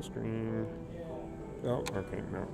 full screen. Oh, okay, no.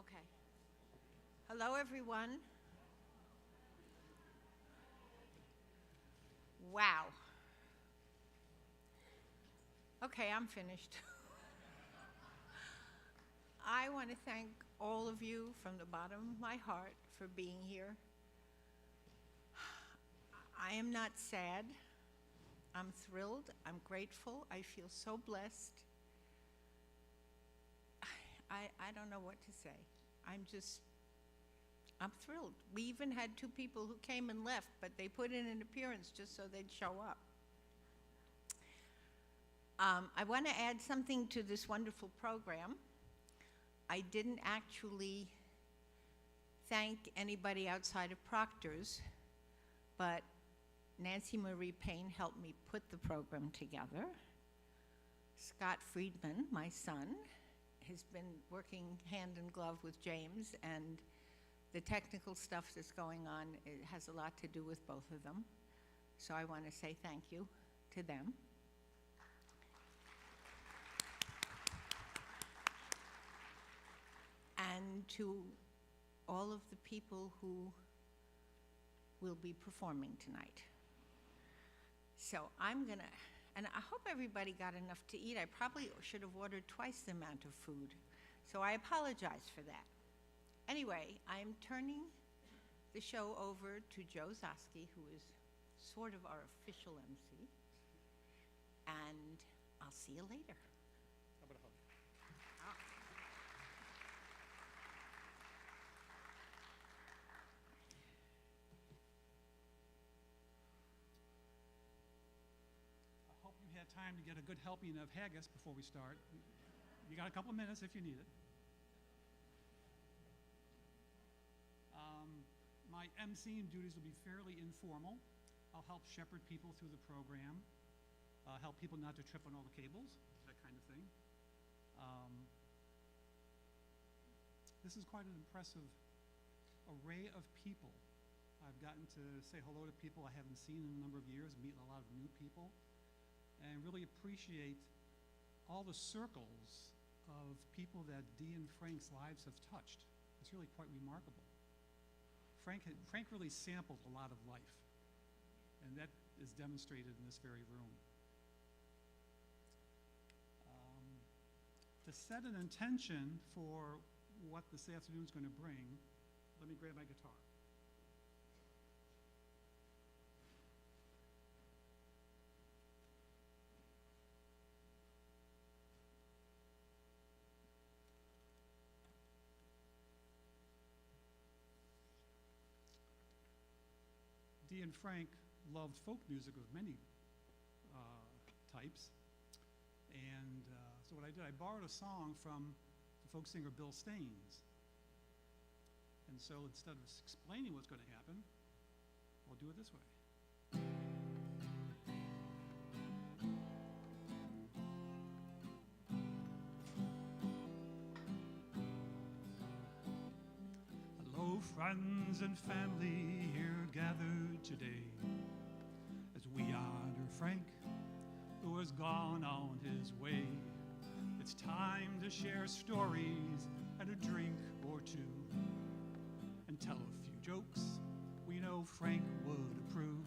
Okay. Hello, everyone. Wow. Okay, I'm finished. I want to thank all of you from the bottom of my heart for being here. I am not sad. I'm thrilled. I'm grateful. I feel so blessed. I don't know what to say. I'm thrilled. We even had 2 people who came and left, but they put in an appearance just so they'd show up. I want to add something to this wonderful program. I didn't actually thank anybody outside of Proctors, but Nancy Marie Payne helped me put the program together. Scott Friedman, my son, has been working hand in glove with James, and the technical stuff that's going on, it has a lot to do with both of them. So I want to say thank you to them. And to all of the people who will be performing tonight. So I'm gonna, and I hope everybody got enough to eat. I probably should have ordered twice the amount of food. So I apologize for that. Anyway, I'm turning the show over to Joe Zosky, who is sort of our official MC. And I'll see you later. How about a hug? I hope you had time to get a good helping of haggis before we start. You got a couple of minutes if you need it. My emceeing duties will be fairly informal. I'll help shepherd people through the program, help people not to trip on all the cables, that kind of thing. This is quite an impressive array of people. I've gotten to say hello to people I haven't seen in a number of years, meet a lot of new people, and really appreciate all the circles of people that Dee and Frank's lives have touched. It's really quite remarkable. Frank really sampled a lot of life, and that is demonstrated in this very room. To set an intention for what this afternoon is going to bring, let me grab my guitar. Dee and Frank loved folk music of many types. And so what I did, I borrowed a song from the folk singer Bill Staines. And so instead of explaining what's going to happen, I'll do it this way. Hello, friends and family here gathered today, as we honor Frank, who has gone on his way. It's time to share stories and a drink or two, and tell a few jokes we know Frank would approve.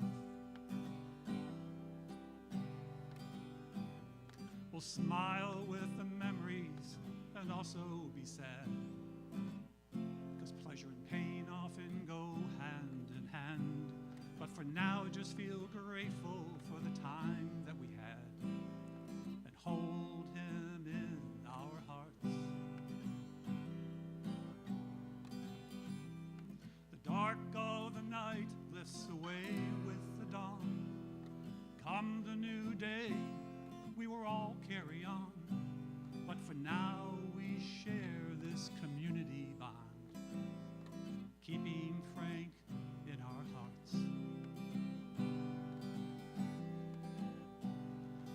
We'll smile with the memories and also be sad, because pleasure and pain often go hand in hand. But for now, just feel grateful for the time that we had, and hold him in our hearts. The dark of the night lifts away with the dawn. Come the new day, we will all carry on. But for now, we share this community bond, keeping Frank in our hearts.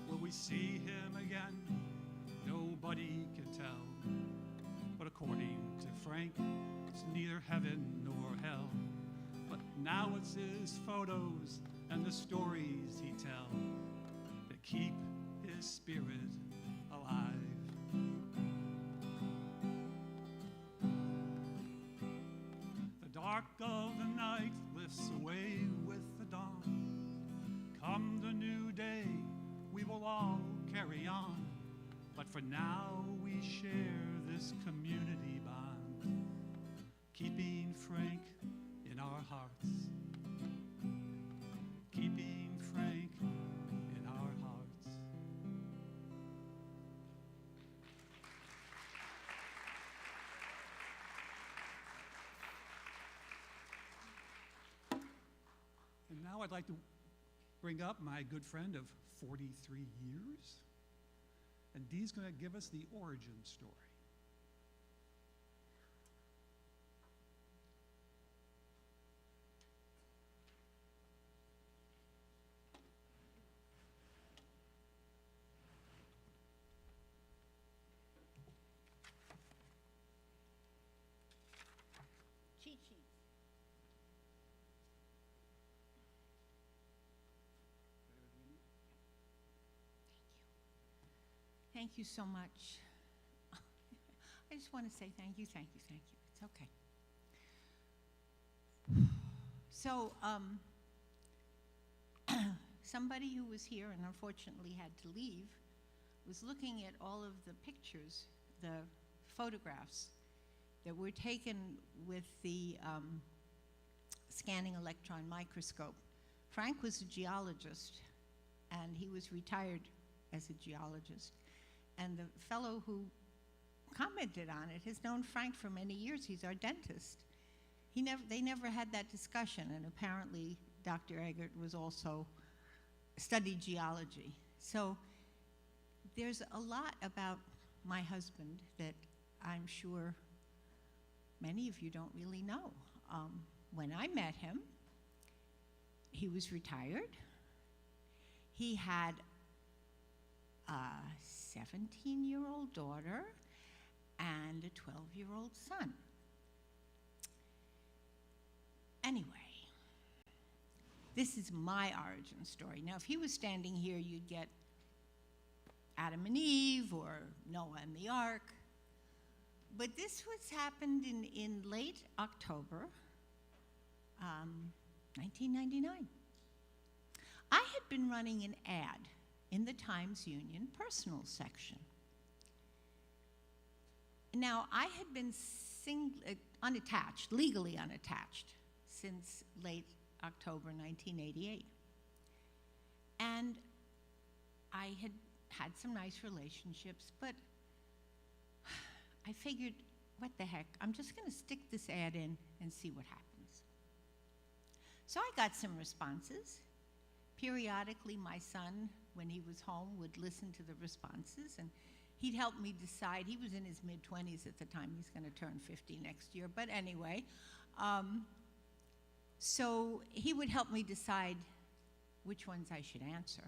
Will we see him again? Nobody can tell. But according to Frank, it's neither heaven nor hell. But now it's his photos and the stories he tells that keep his spirit alive. dark of the night lifts away with the dawn. Come the new day, we will all carry on. But for now, we share this community bond, keeping Frank in our hearts. Keeping Frank in our hearts. And now I'd like to bring up my good friend of 43 years, and Dee's going to give us the origin story. Cheat sheets. Thank you so much. I just want to say thank you, thank you, thank you. It's okay. So, somebody who was here and unfortunately had to leave was looking at all of the pictures, the photographs that were taken with the scanning electron microscope. Frank was a geologist, and he was retired as a geologist. And the fellow who commented on it has known Frank for many years. He's our dentist. They never had that discussion, and apparently Dr. Eggert was also studied geology. So there's a lot about my husband that I'm sure many of you don't really know. When I met him, he was retired. He had a 17-year-old daughter and a 12-year-old son. Anyway, this is my origin story. Now, if he was standing here, you'd get Adam and Eve or Noah and the Ark. But this was happened in late October, 1999. I had been running an ad in the Times Union personal section. Now, I had been unattached, legally unattached, since late October 1988. And I had had some nice relationships, but I figured, what the heck, I'm just going to stick this ad in and see what happens. So I got some responses. Periodically, my son, when he was home, would listen to the responses, and he'd help me decide. He was in his mid-20s at the time. He's going to turn 50 next year. But anyway, so he would help me decide which ones I should answer.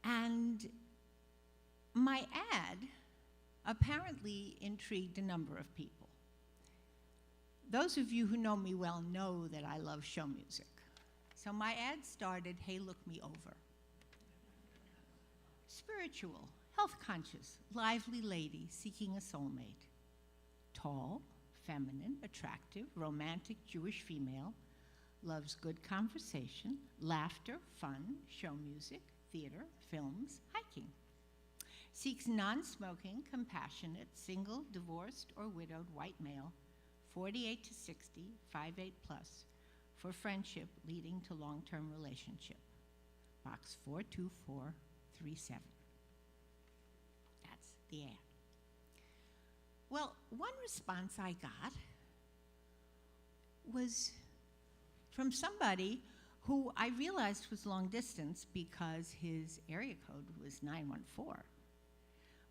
And my ad apparently intrigued a number of people. Those of you who know me well know that I love show music. So my ad started, "Hey, look me over." Spiritual, health-conscious, lively lady seeking a soulmate. Tall, feminine, attractive, romantic Jewish female, loves good conversation, laughter, fun, show music, theater, films, hiking. Seeks non-smoking, compassionate, single, divorced, or widowed white male, 48 to 60, 5'8 plus, for friendship leading to long-term relationship. Box 42437. That's the ad. Well, one response I got was from somebody who I realized was long distance because his area code was 914.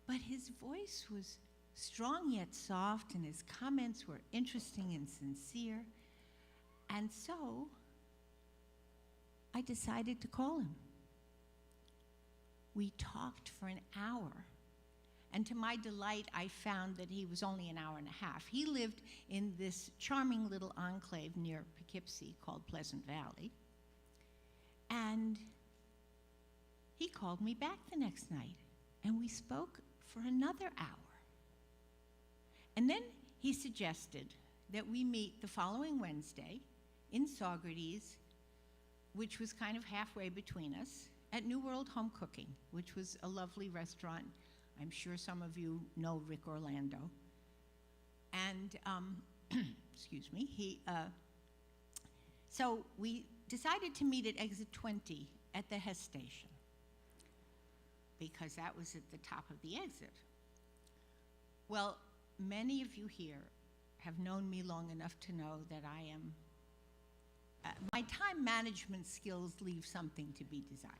But his voice was strong yet soft, and his comments were interesting and sincere. And so I decided to call him. We talked for an hour. And to my delight, I found that he was only an hour and a half. He lived in this charming little enclave near Poughkeepsie called Pleasant Valley. And he called me back the next night, and we spoke for another hour. And then he suggested that we meet the following Wednesday in Saugerties, which was kind of halfway between us, at New World Home Cooking, which was a lovely restaurant. I'm sure some of you know Rick Orlando. And, excuse me, so we decided to meet at exit 20 at the Hess station, because that was at the top of the exit. Well, many of you here have known me long enough to know that I am, my time management skills leave something to be desired.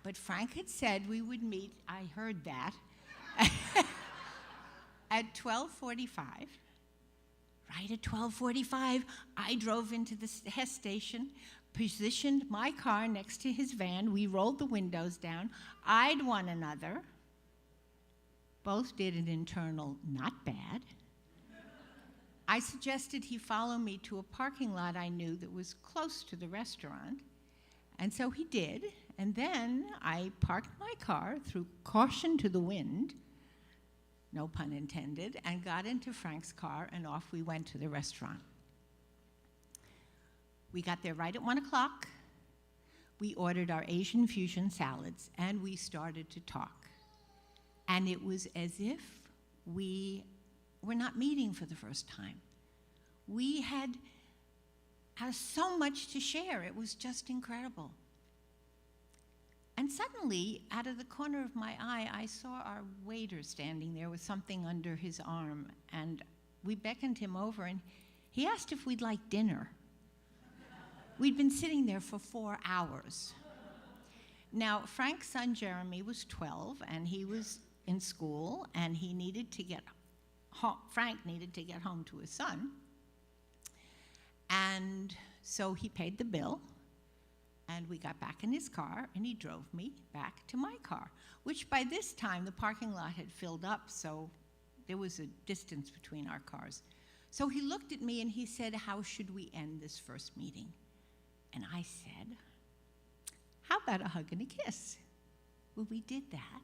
But Frank had said we would meet, I heard that, at 12:45. Right at 12:45, I drove into the Hess station, positioned my car next to his van. We rolled the windows down, eyed one another. Both did an internal, not bad. I suggested he follow me to a parking lot I knew that was close to the restaurant. And so he did. And then I parked my car, threw caution to the wind, no pun intended, and got into Frank's car, and off we went to the restaurant. We got there right at 1 o'clock. We ordered our Asian fusion salads, and we started to talk. And it was as if we were not meeting for the first time. We had so much to share. It was just incredible. And suddenly, out of the corner of my eye, I saw our waiter standing there with something under his arm, and we beckoned him over, and he asked if we'd like dinner. We'd been sitting there for 4 hours. Now, Frank's son, Jeremy, was 12, and he was in school, and he needed to get home. Frank needed to get home to his son, and so he paid the bill. And we got back in his car, and he drove me back to my car, which by this time the parking lot had filled up, so there was a distance between our cars. So he looked at me and he said, "How should we end this first meeting?" And I said, "How about a hug and a kiss?" Well, we did that.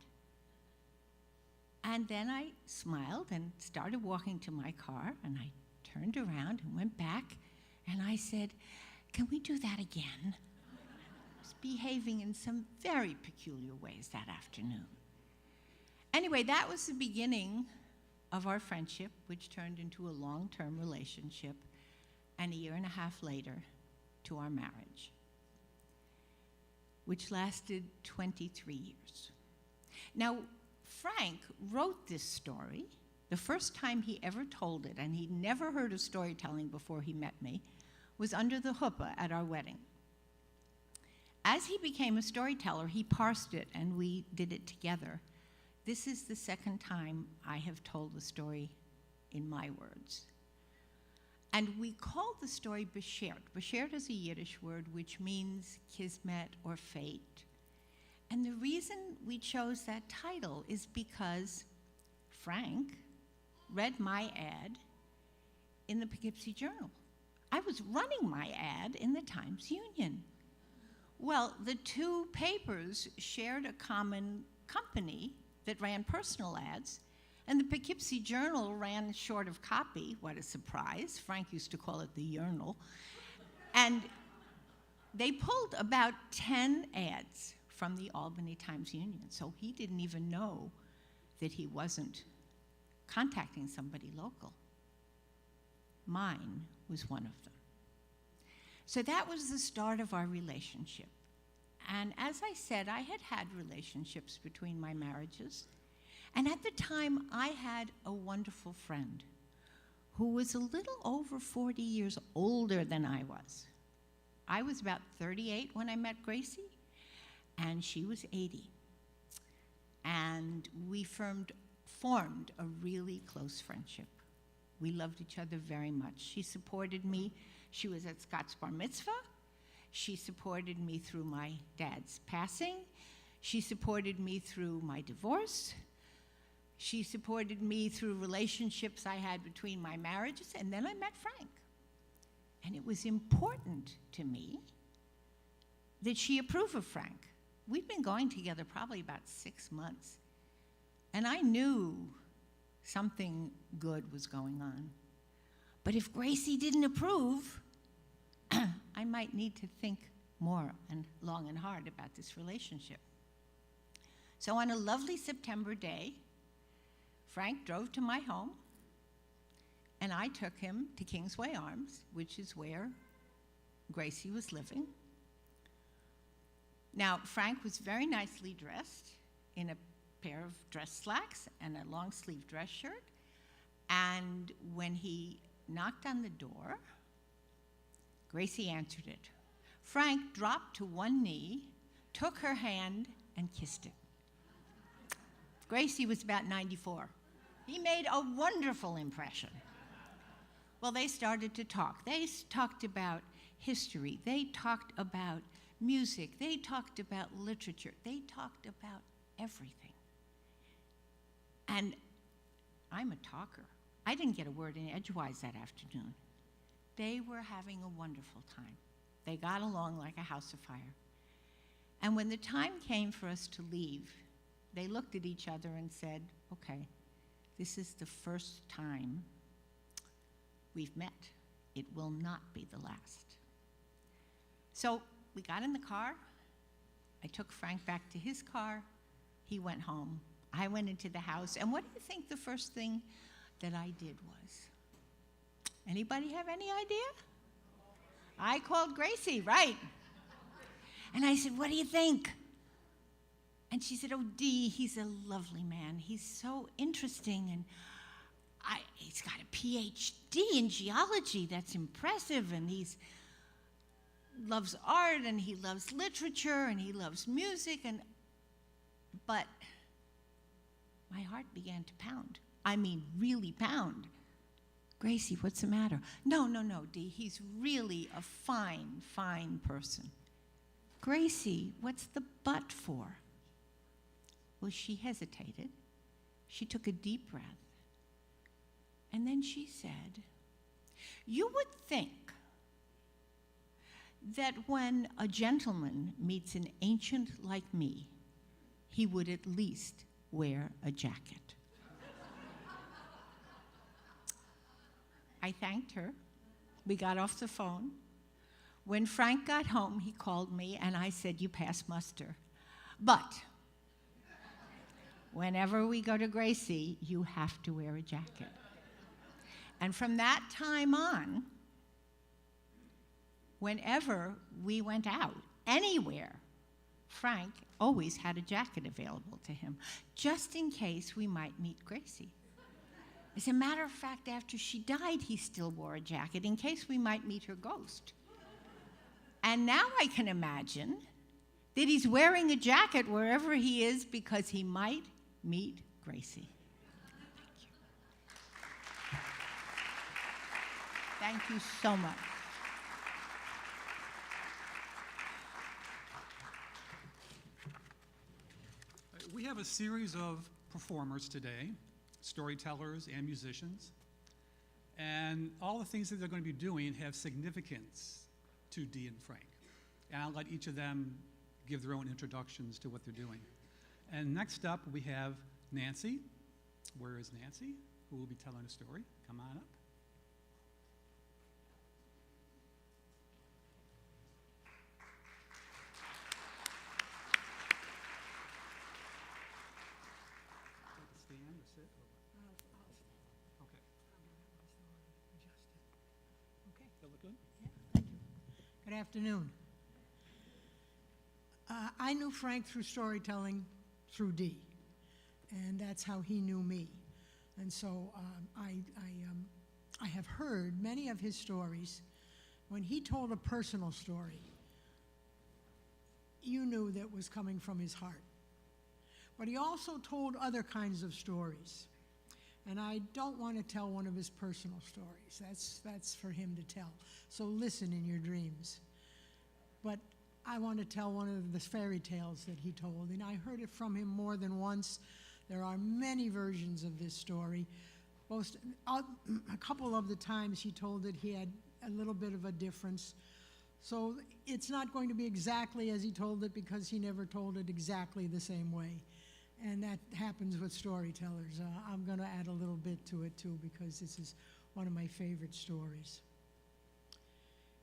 And then I smiled and started walking to my car, and I turned around and went back, and I said, "Can we do that again?" Behaving in some very peculiar ways that afternoon. Anyway, that was the beginning of our friendship, which turned into a long-term relationship, and a 1.5 years later, to our marriage, which lasted 23 years. Now, Frank wrote this story the first time he ever told it, and he'd never heard of storytelling before he met me, was under the chuppah at our wedding. As he became a storyteller, he parsed it, and we did it together. This is the second time I have told the story in my words. And we called the story Beshert. Beshert is a Yiddish word which means kismet or fate. And the reason we chose that title is because Frank read my ad in the Poughkeepsie Journal. I was running my ad in the Times-Union. Well, the two papers shared a common company that ran personal ads, and the Poughkeepsie Journal ran short of copy. What a surprise. Frank used to call it the Urinal. And they pulled about 10 ads from the Albany Times-Union, so he didn't even know that he wasn't contacting somebody local. Mine was one of them. So that was the start of our relationship. And as I said, I had had relationships between my marriages. And at the time, I had a wonderful friend who was a little over 40 years older than I was. I was about 38 when I met Gracie, and she was 80. And we formed a really close friendship. We loved each other very much. She supported me. She was at Scott's bar mitzvah. She supported me through my dad's passing. She supported me through my divorce. She supported me through relationships I had between my marriages, and then I met Frank. And it was important to me that she approve of Frank. We'd been going together probably about 6 months, and I knew something good was going on. But if Gracie didn't approve, I might need to think more and long and hard about this relationship. So on a lovely September day, Frank drove to my home, and I took him to Kingsway Arms, which is where Gracie was living. Now, Frank was very nicely dressed in a pair of dress slacks and a long-sleeve dress shirt. And when he knocked on the door, Gracie answered it. Frank dropped to one knee, took her hand, and kissed it. Gracie was about 94. He made a wonderful impression. Well, they started to talk. They talked about history. They talked about music. They talked about literature. They talked about everything. And I'm a talker. I didn't get a word in edgewise that afternoon. They were having a wonderful time. They got along like a house of fire. And when the time came for us to leave, they looked at each other and said, okay, this is the first time we've met. It will not be the last. So we got in the car. I took Frank back to his car. He went home. I went into the house. And what do you think the first thing that I did was? Anybody have any idea? I called Gracie, right. And I said, what do you think? And she said, oh, Dee, he's a lovely man. He's so interesting, and he's got a PhD in geology. That's impressive, and he loves art, and he loves literature, and he loves music, but my heart began to pound. I mean, really pound. Gracie, what's the matter? No, Dee, he's really a fine, fine person. Gracie, what's the but for? Well, she hesitated. She took a deep breath. And then she said, you would think that when a gentleman meets an ancient like me, he would at least wear a jacket. I thanked her. We got off the phone. When Frank got home, he called me, and I said, you passed muster. But whenever we go to Gracie, you have to wear a jacket. And from that time on, whenever we went out, anywhere, Frank always had a jacket available to him, just in case we might meet Gracie. As a matter of fact, after she died, he still wore a jacket in case we might meet her ghost. And now I can imagine that he's wearing a jacket wherever he is because he might meet Gracie. Thank you so much. We have a series of performers today, storytellers and musicians, and all the things that they're going to be doing have significance to Dee and Frank. And I'll let each of them give their own introductions to what they're doing. And next up, we have Nancy. Where is Nancy? Who will be telling a story. Come on up. Stand or sit? Okay. Okay. That look good? Yeah, thank you. Good afternoon. I knew Frank through storytelling through Dee, and that's how he knew me. And so I have heard many of his stories. When he told a personal story, you knew that was coming from his heart. But he also told other kinds of stories. And I don't want to tell one of his personal stories. That's for him to tell. So listen in your dreams. But I want to tell one of the fairy tales that he told, and I heard it from him more than once. There are many versions of this story. A couple of the times he told it, he had a little bit of a difference. So it's not going to be exactly as he told it because he never told it exactly the same way. And that happens with storytellers. I'm going to add a little to it too, because this is one of my favorite stories.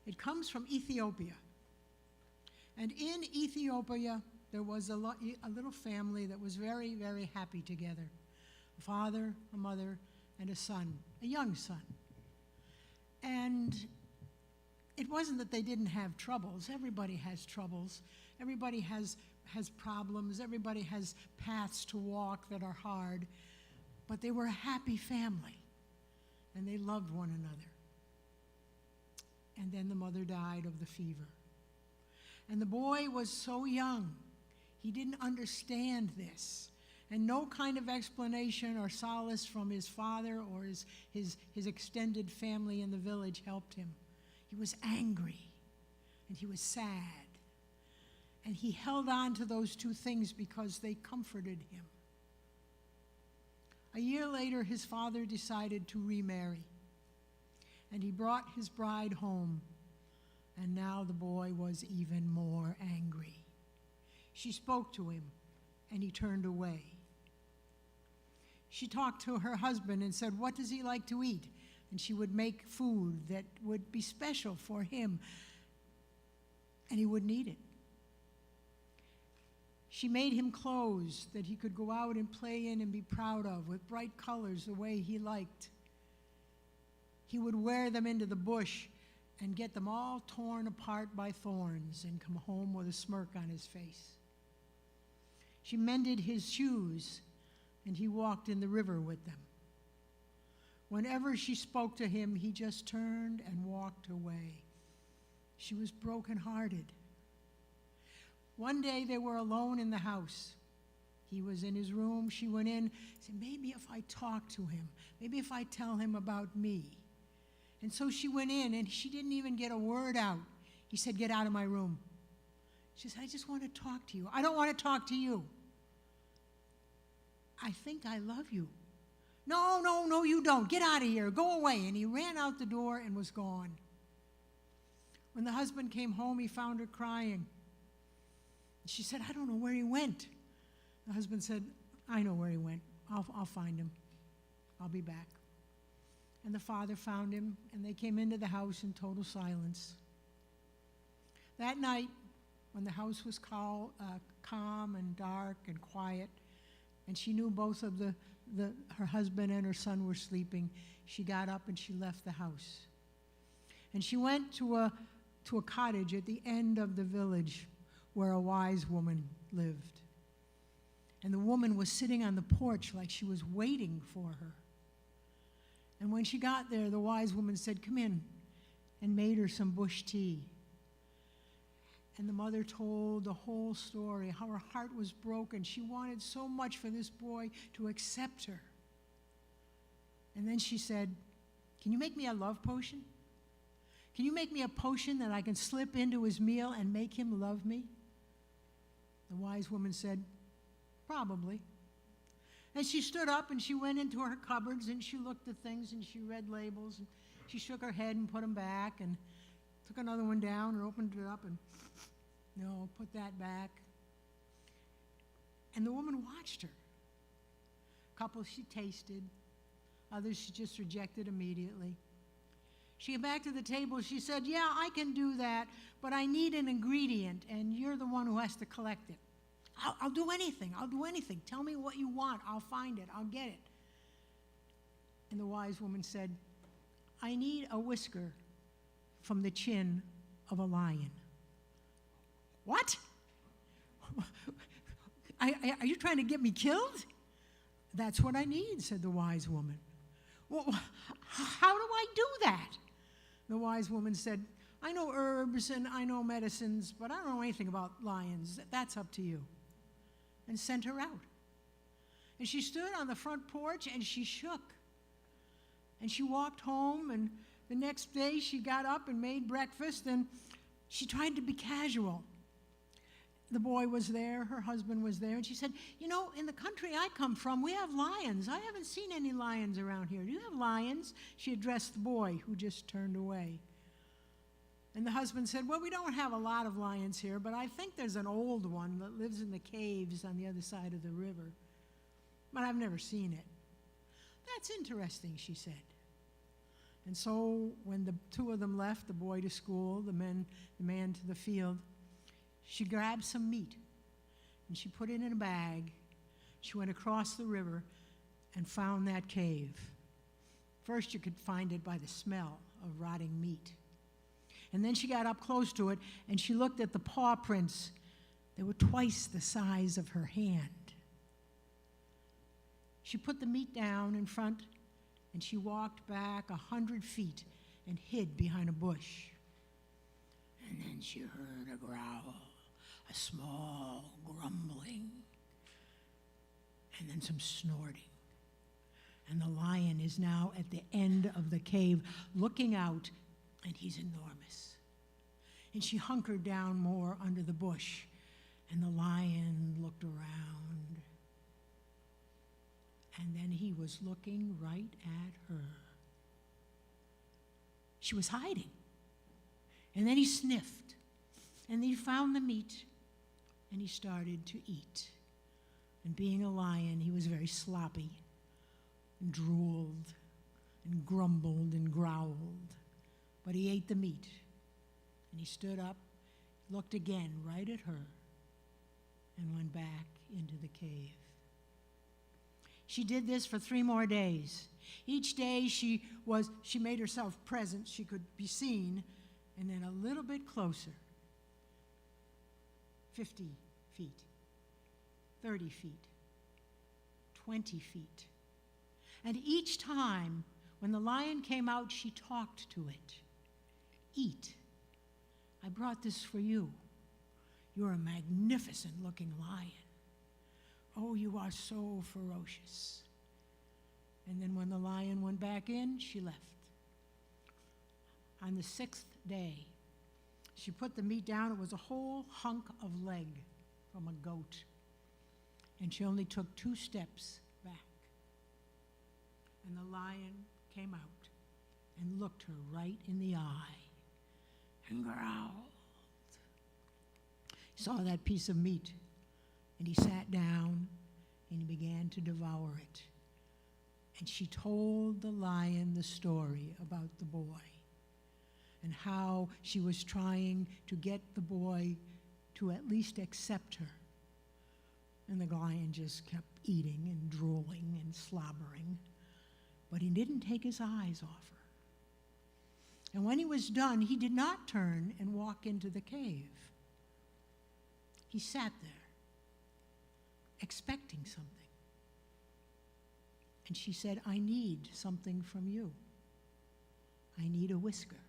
It comes from Ethiopia. And in Ethiopia, there was a little family that was very, very happy together. A father, a mother, and a son, a young son. And it wasn't that they didn't have troubles. Everybody has troubles. Everybody has problems. Everybody has paths to walk that are hard. But they were a happy family, and they loved one another. And then the mother died of the fever. And the boy was so young, he didn't understand this. And no kind of explanation or solace from his father or his extended family in the village helped him. He was angry, and he was sad. And he held on to those two things because they comforted him. A year later, his father decided to remarry. And he brought his bride home. And now the boy was even more angry. She spoke to him, and he turned away. She talked to her husband and said, "What does he like to eat?" And she would make food that would be special for him, and he wouldn't eat it. She made him clothes that he could go out and play in and be proud of, with bright colors the way he liked. He would wear them into the bush and get them all torn apart by thorns and come home with a smirk on his face. She mended his shoes, and he walked in the river with them. Whenever she spoke to him, he just turned and walked away. She was brokenhearted. One day they were alone in the house. He was in his room. She went in, said, "Maybe if I talk to him, maybe if I tell him about me." And so she went in, and she didn't even get a word out. He said, "Get out of my room." She said, "I just want to talk to you." "I don't want to talk to you." "I think I love you." No, you don't. Get out of here. Go away." And he ran out the door and was gone. When the husband came home, he found her crying. She said, "I don't know where he went." The husband said, "I know where he went. I'll find him. I'll be back." And the father found him, and they came into the house in total silence. That night, when the house was calm and dark and quiet, and she knew both of her husband and her son were sleeping, she got up and she left the house. And she went to a cottage at the end of the village where a wise woman lived. And the woman was sitting on the porch like she was waiting for her. And when she got there, the wise woman said, "Come in," and made her some bush tea. And the mother told the whole story, how her heart was broken. She wanted so much for this boy to accept her. And then she said, "Can you make me a love potion? Can you make me a potion that I can slip into his meal and make him love me?" The wise woman said, "Probably." And she stood up and she went into her cupboards and she looked at things and she read labels and she shook her head and put them back and took another one down and opened it up and, no, put that back. And the woman watched her. A couple she tasted, others she just rejected immediately. She came back to the table. She said, "Yeah, I can do that, but I need an ingredient, and you're the one who has to collect it." I'll do anything. I'll do anything. Tell me what you want. I'll find it. I'll get it." And the wise woman said, "I need a whisker from the chin of a lion." "What? Are you trying to get me killed?" "That's what I need," said the wise woman. "Well, how do I do that?" The wise woman said, "I know herbs and I know medicines, but I don't know anything about lions. That's up to you." And sent her out. And she stood on the front porch and she shook. And she walked home, and the next day she got up and made breakfast, and she tried to be casual. The boy was there, her husband was there, and she said, "You know, in the country I come from, we have lions. I haven't seen any lions around here. Do you have lions?" She addressed the boy, who just turned away. And the husband said, "Well, we don't have a lot of lions here, but I think there's an old one that lives in the caves on the other side of the river. But I've never seen it." "That's interesting," she said. And so when the two of them left, the boy to school, the man to the field, she grabbed some meat and she put it in a bag. She went across the river and found that cave. First, you could find it by the smell of rotting meat. And then she got up close to it and she looked at the paw prints. They were twice the size of her hand. She put the meat down in front and she walked back 100 feet and hid behind a bush. And then she heard a growl, a small grumbling, and then some snorting. And the lion is now at the end of the cave looking out, and he's enormous. And she hunkered down more under the bush, and the lion looked around. And then he was looking right at her. She was hiding. And then he sniffed, and he found the meat, and he started to eat. And being a lion, he was very sloppy, and drooled, and grumbled, and growled. But he ate the meat, and he stood up, looked again right at her, and went back into the cave. She did this for 3 more days. Each day she made herself present, she could be seen, and then a little bit closer. 50 feet, 30 feet, 20 feet. And each time when the lion came out, she talked to it. "Eat. I brought this for you. You're a magnificent looking lion. Oh, you are so ferocious." And then when the lion went back in, she left. On the 6th day, she put the meat down. It was a whole hunk of leg from a goat. And she only took 2 steps back. And the lion came out and looked her right in the eye and growled. He saw that piece of meat, and he sat down and he began to devour it. And she told the lion the story about the boy and how she was trying to get the boy to at least accept her. And the lion just kept eating and drooling and slobbering, but he didn't take his eyes off her. And when he was done, he did not turn and walk into the cave. He sat there, expecting something. And she said, "I need something from you. I need a whisker."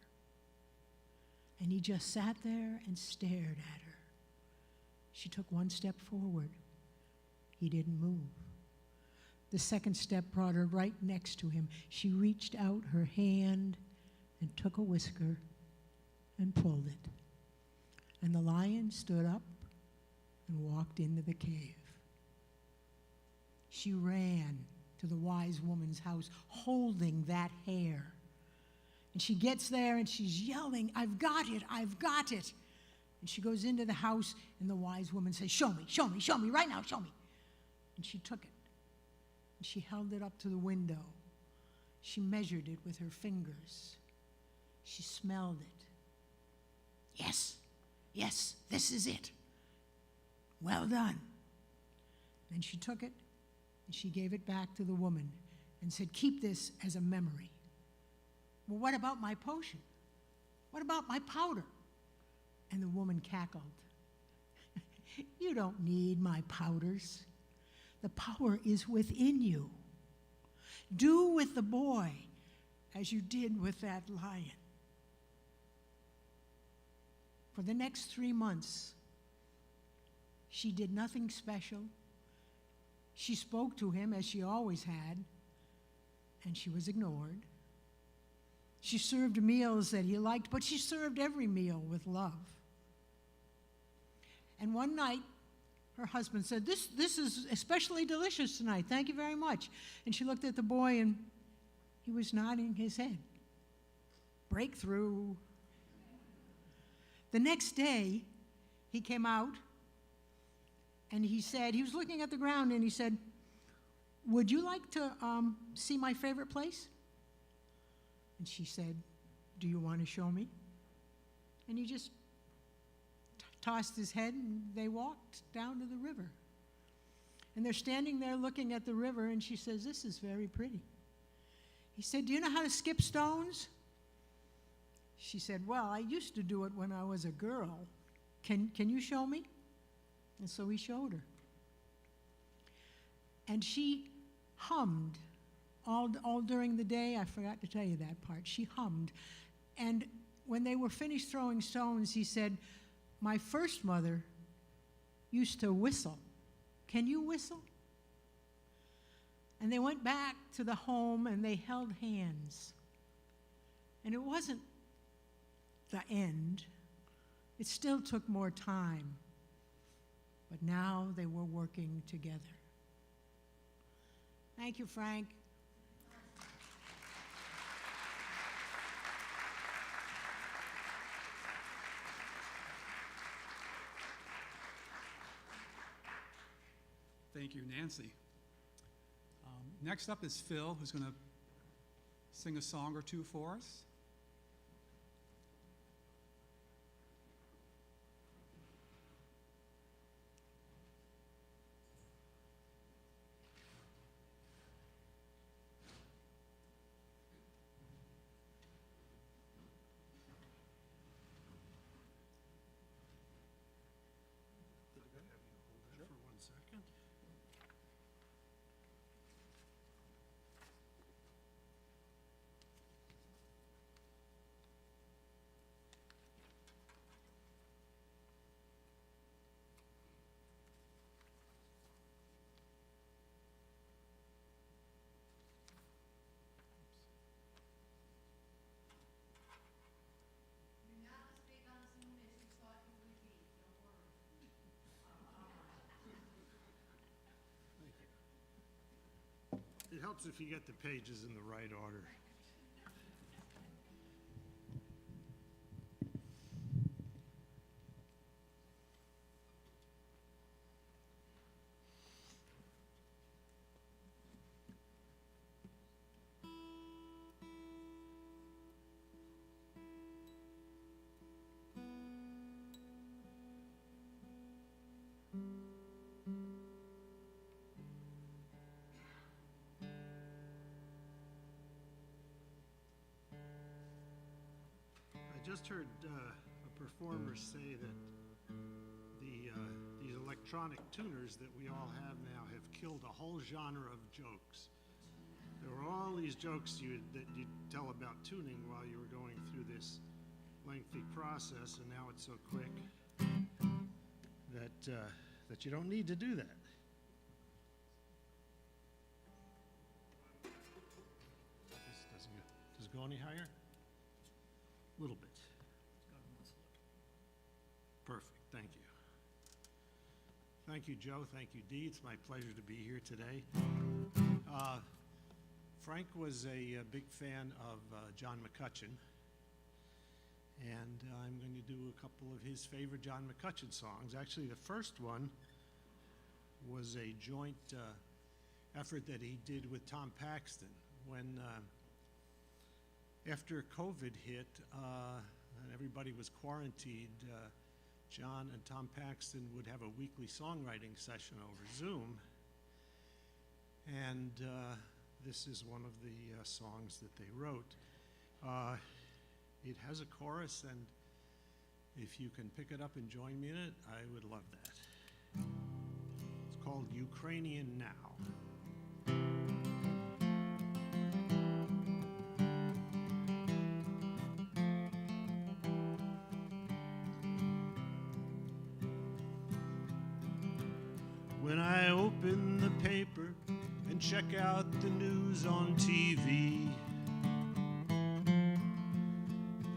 And he just sat there and stared at her. She took 1 step forward. He didn't move. The 2nd step brought her right next to him. She reached out her hand and took a whisker and pulled it. And the lion stood up and walked into the cave. She ran to the wise woman's house holding that hair. And she gets there and she's yelling, "I've got it, I've got it." And she goes into the house and the wise woman says, "Show me, show me, show me, right now, show me." And she took it and she held it up to the window. She measured it with her fingers. She smelled it. "Yes, yes, this is it. Well done." Then she took it and she gave it back to the woman and said, "Keep this as a memory." "Well, what about my potion? What about my powder?" And the woman cackled. "You don't need my powders. The power is within you. Do with the boy as you did with that lion." For the next 3 months, she did nothing special. She spoke to him as she always had, and she was ignored. She served meals that he liked, but she served every meal with love. And one night, her husband said, this is especially delicious tonight. Thank you very much." And she looked at the boy, and he was nodding his head. Breakthrough. The next day, he came out, and he was looking at the ground, and he said, would you like to see my favorite place? And she said, do you want to show me? And he just tossed his head, and they walked down to the river. And they're standing there looking at the river, and she says, this is very pretty. He said, do you know how to skip stones? She said, well, I used to do it when I was a girl. Can you show me? And so he showed her. And she hummed all during the day. I forgot to tell you that part. She hummed. And when they were finished throwing stones, he said, my first mother used to whistle. Can you whistle? And they went back to the home and they held hands. And it wasn't the end. It still took more time. But now they were working together. Thank you, Frank. Thank you, Nancy. Next up is Phil, who's going to sing a song or two for us. It helps if you get the pages in the right order. I just heard a performer say that these electronic tuners that we all have now have killed a whole genre of jokes. There were all these jokes that you'd tell about tuning while you were going through this lengthy process, and now it's so quick that you don't need to do that. Does it go any higher? A little bit. Perfect, thank you. Thank you, Joe, thank you, Dee. It's my pleasure to be here today. Frank was a big fan of John McCutcheon, and I'm going to do a couple of his favorite John McCutcheon songs. Actually, the first one was a joint effort that he did with Tom Paxton when after COVID hit and everybody was quarantined, John and Tom Paxton would have a weekly songwriting session over Zoom, and this is one of the songs that they wrote. It has a chorus, and if you can pick it up and join me in it, I would love that. It's called Ukrainian Now. When I open the paper and check out the news on TV,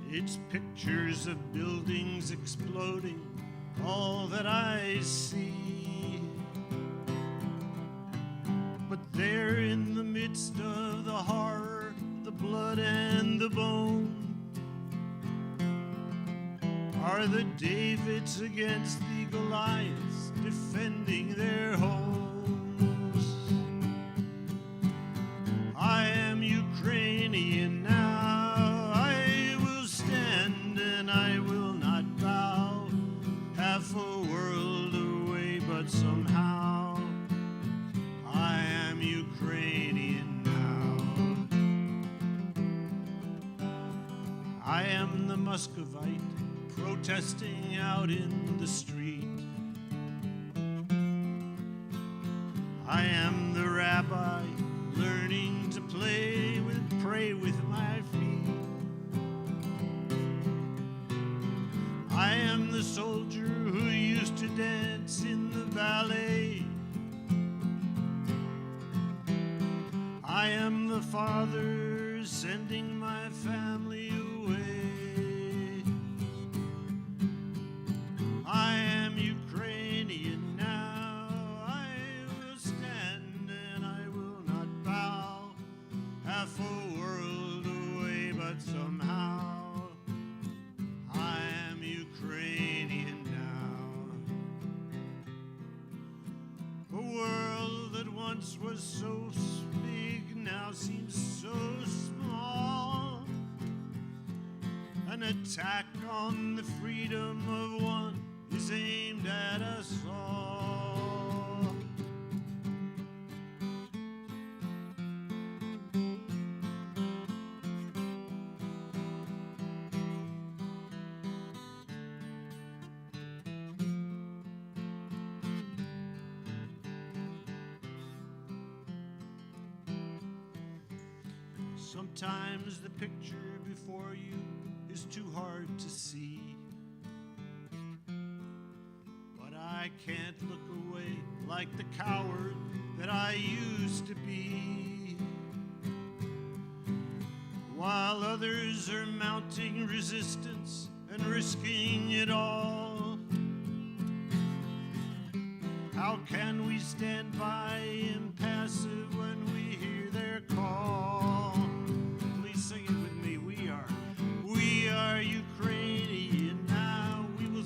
it's pictures of buildings exploding, all that I see. But there in the midst of the horror, the blood and the bone, are the Davids against the Goliaths defending their homes. I am the Muscovite protesting out in the street. I am the rabbi learning to pray with my feet. I am the soldier who used to dance in the ballet. I am the father sending my family away. I am Ukrainian now. I will stand and I will not bow. Half a world away, but somehow I am Ukrainian now. A world that once was so big now seems so small. An attack on the freedom of one is aimed at us all. Sometimes the picture before you is too hard to see, but I can't look away like the coward that I used to be. While others are mounting resistance and risking it all, how can we stand by impassive when we hear their call? Please sing it with me. We are Ukrainian now. We will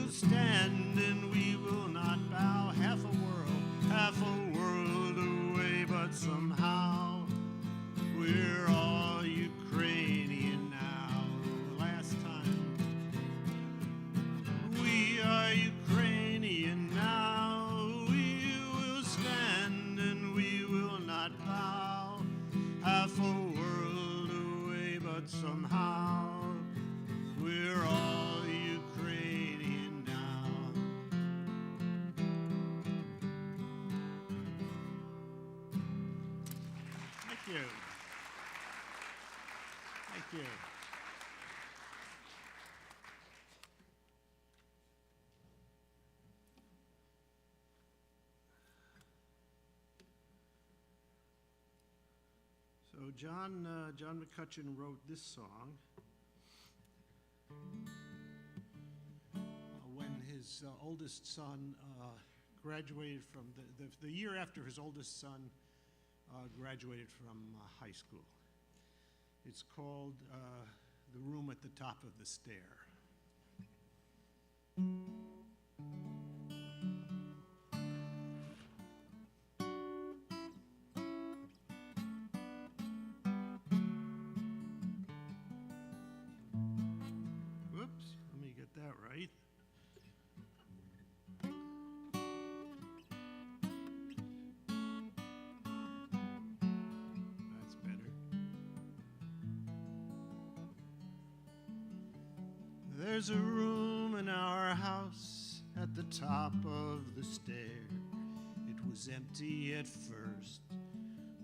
stand, and we will not bow. Half a world away, but somehow we're all Ukrainian now. Last time. We are Ukrainian now. We will stand and we will not bow. Half a world away, but somehow we're all Ukrainian now. Thank you. Thank you. So John McCutcheon wrote this song when his oldest son graduated from the year after his oldest son graduated from high school. It's called The Room at the Top of the Stair. Whoops, let me get that right. That's better. There's a room in our house at the top of the stair. It was empty at first,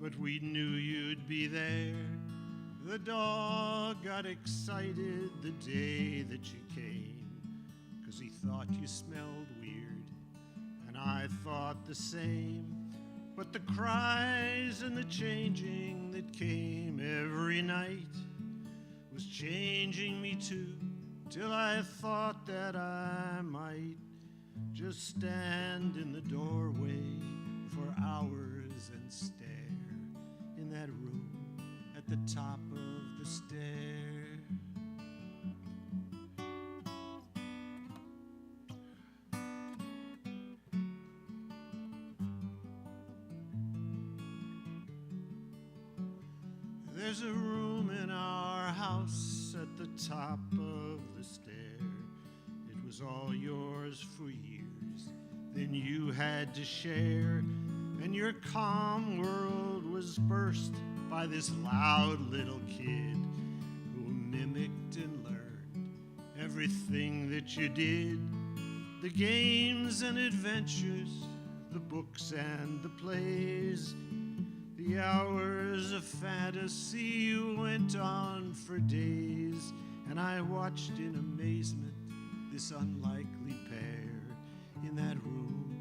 but we knew you'd be there. The dog got excited the day that you came, 'cause he thought you smelled weird, and I thought the same. But the cries and the changing that came every night was changing me too, till I thought that I might just stand in the doorway for hours and stare in that room at the top of the stair. There's a room in our house at the top of the stair. It was all yours for years, then you had to share, and your calm world was burst by this loud little kid who'll mimicked and learned everything that you did, the games and adventures, the books and the plays, the hours of fantasy went on for days, and I watched in amazement this unlikely pair in that room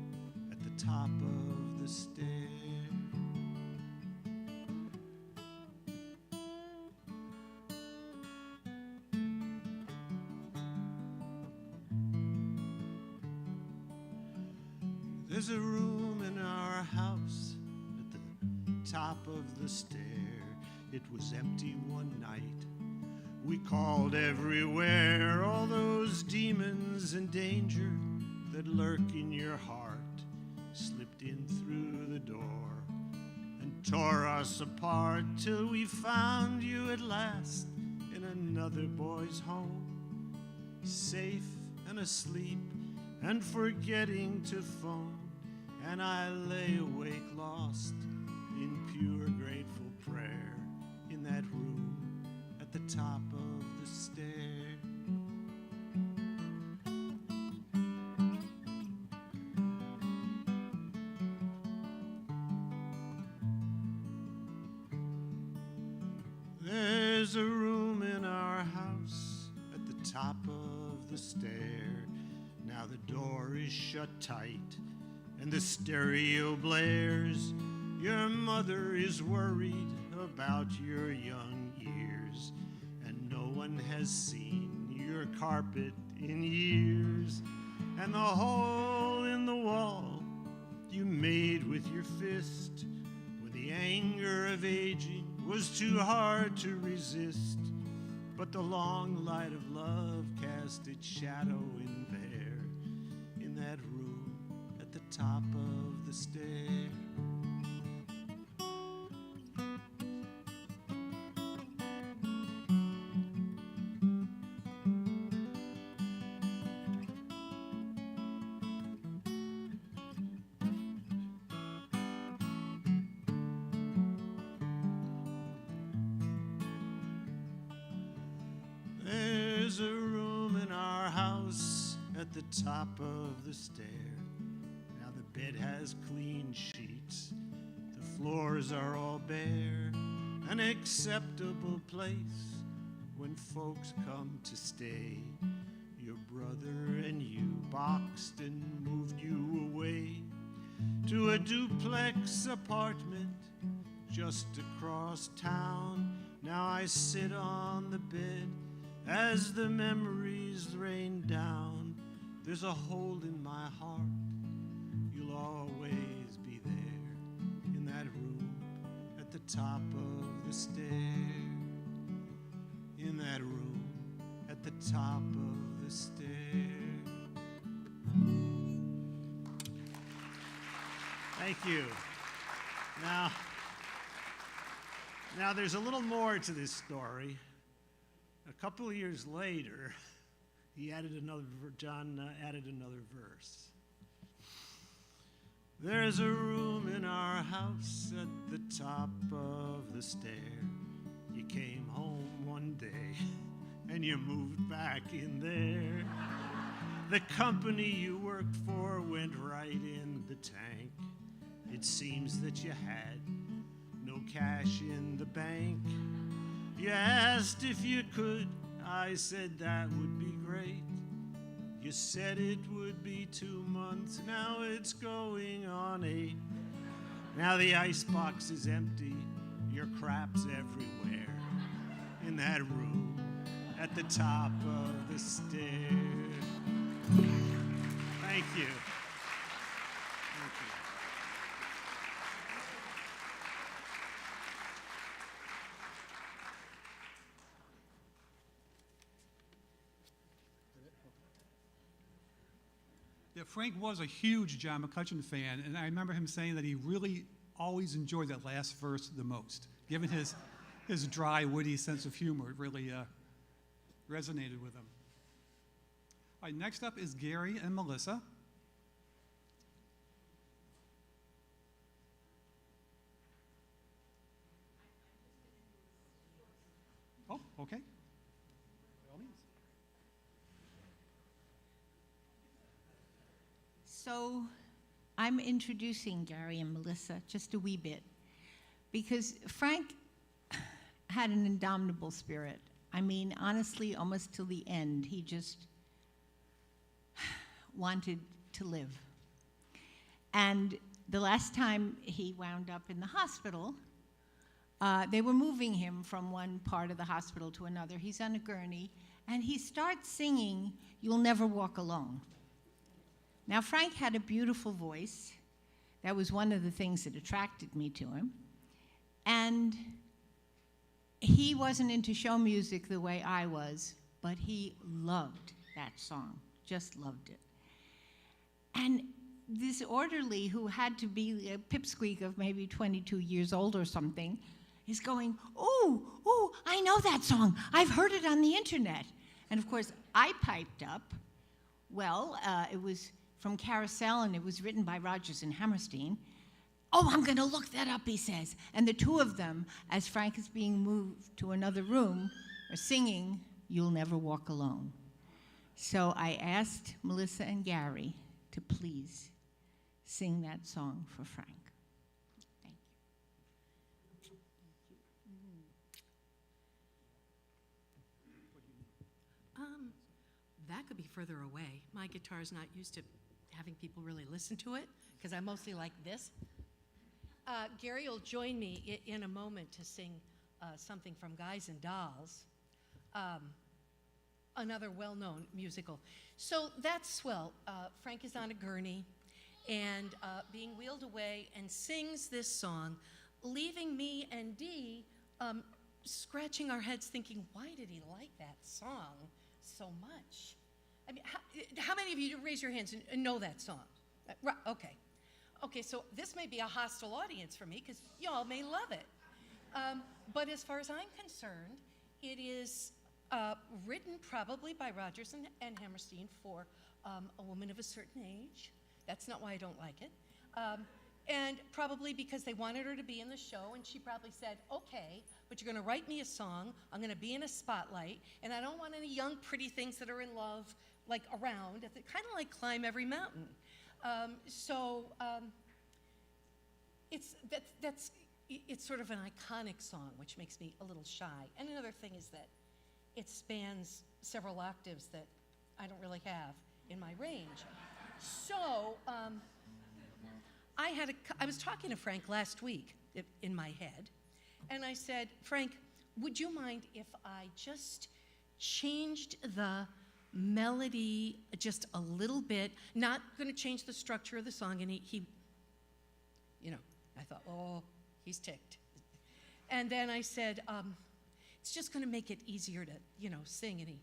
at the top of the stair. There's a room in our house at the top of the stair. It was empty one night. We called everywhere, all those demons and danger that lurk in your heart slipped in through the door and tore us apart till we found you at last in another boy's home, safe and asleep and forgetting to phone. And I lay awake lost in pure grateful prayer in that room at the top of the stair. There's a room in our house at the top of the stair. Now the door is shut tight and the stereo blares. Your mother is worried about your young years, and no one has seen your carpet in years. And the hole in the wall you made with your fist when the anger of aging was too hard to resist. But the long light of love cast its shadow in there in that room at the top of the stair. There's a room in our house at the top of the stair. Now the bed has clean sheets, the floors are all bare, an acceptable place when folks come to stay. Your brother and you boxed and moved you away to a duplex apartment just across town. Now I sit on the bed as the memories rain down. There's a hole in my heart. You'll always be there in that room at the top of the stair. In that room at the top of the stair. Thank you. Now there's a little more to this story. A couple of years later, John added another verse. There's a room in our house at the top of the stair. You came home one day and you moved back in there. The company you worked for went right in the tank. It seems that you had no cash in the bank. You asked if you could, I said that would be great. You said it would be 2 months, now it's going on 8. Now the icebox is empty, your crap's everywhere. In that room at the top of the stair. Thank you. Thank you. Yeah, Frank was a huge John McCutcheon fan, and I remember him saying that he really always enjoyed that last verse the most. Given his dry, witty sense of humor, it really resonated with him. All right, next up is Gary and Melissa. Oh, okay. So I'm introducing Gary and Melissa just a wee bit because Frank had an indomitable spirit. I mean, honestly, almost till the end, he just wanted to live. And the last time he wound up in the hospital, they were moving him from one part of the hospital to another. He's on a gurney, and he starts singing, "You'll Never Walk Alone." Now, Frank had a beautiful voice. That was one of the things that attracted me to him. And he wasn't into show music the way I was, but he loved that song, just loved it. And this orderly, who had to be a pipsqueak of maybe 22 years old or something, is going, "Oh, I know that song. I've heard it on the internet." And of course, I piped up, "Well, it was from Carousel, and it was written by Rodgers and Hammerstein." "Oh, I'm going to look that up," he says. And the two of them, as Frank is being moved to another room, are singing "You'll Never Walk Alone." So I asked Melissa and Gary to please sing that song for Frank. Thank you. That could be further away. My guitar's not used to having people really listen to it, because I'm mostly like this. Gary will join me in a moment to sing something from Guys and Dolls, another well-known musical. So that's swell. Frank is on a gurney and being wheeled away and sings this song, leaving me and Dee scratching our heads thinking, why did he like that song so much? I mean, how many of you raise your hands and know that song? Right, okay. Okay, so this may be a hostile audience for me because y'all may love it. But as far as I'm concerned, it is written probably by Rodgers and Hammerstein for a woman of a certain age. That's not why I don't like it. And probably because they wanted her to be in the show, and she probably said, okay, but you're going to write me a song, I'm going to be in a spotlight, and I don't want any young, pretty things that are in love, like, around, kind of like Climb Every Mountain. It's sort of an iconic song, which makes me a little shy. And another thing is that it spans several octaves that I don't really have in my range. So I was talking to Frank last week in my head, and I said, Frank, would you mind if I just changed the melody just a little bit, not going to change the structure of the song? And he, you know, I thought, oh, he's ticked. And then I said, it's just going to make it easier to, you know, sing. And he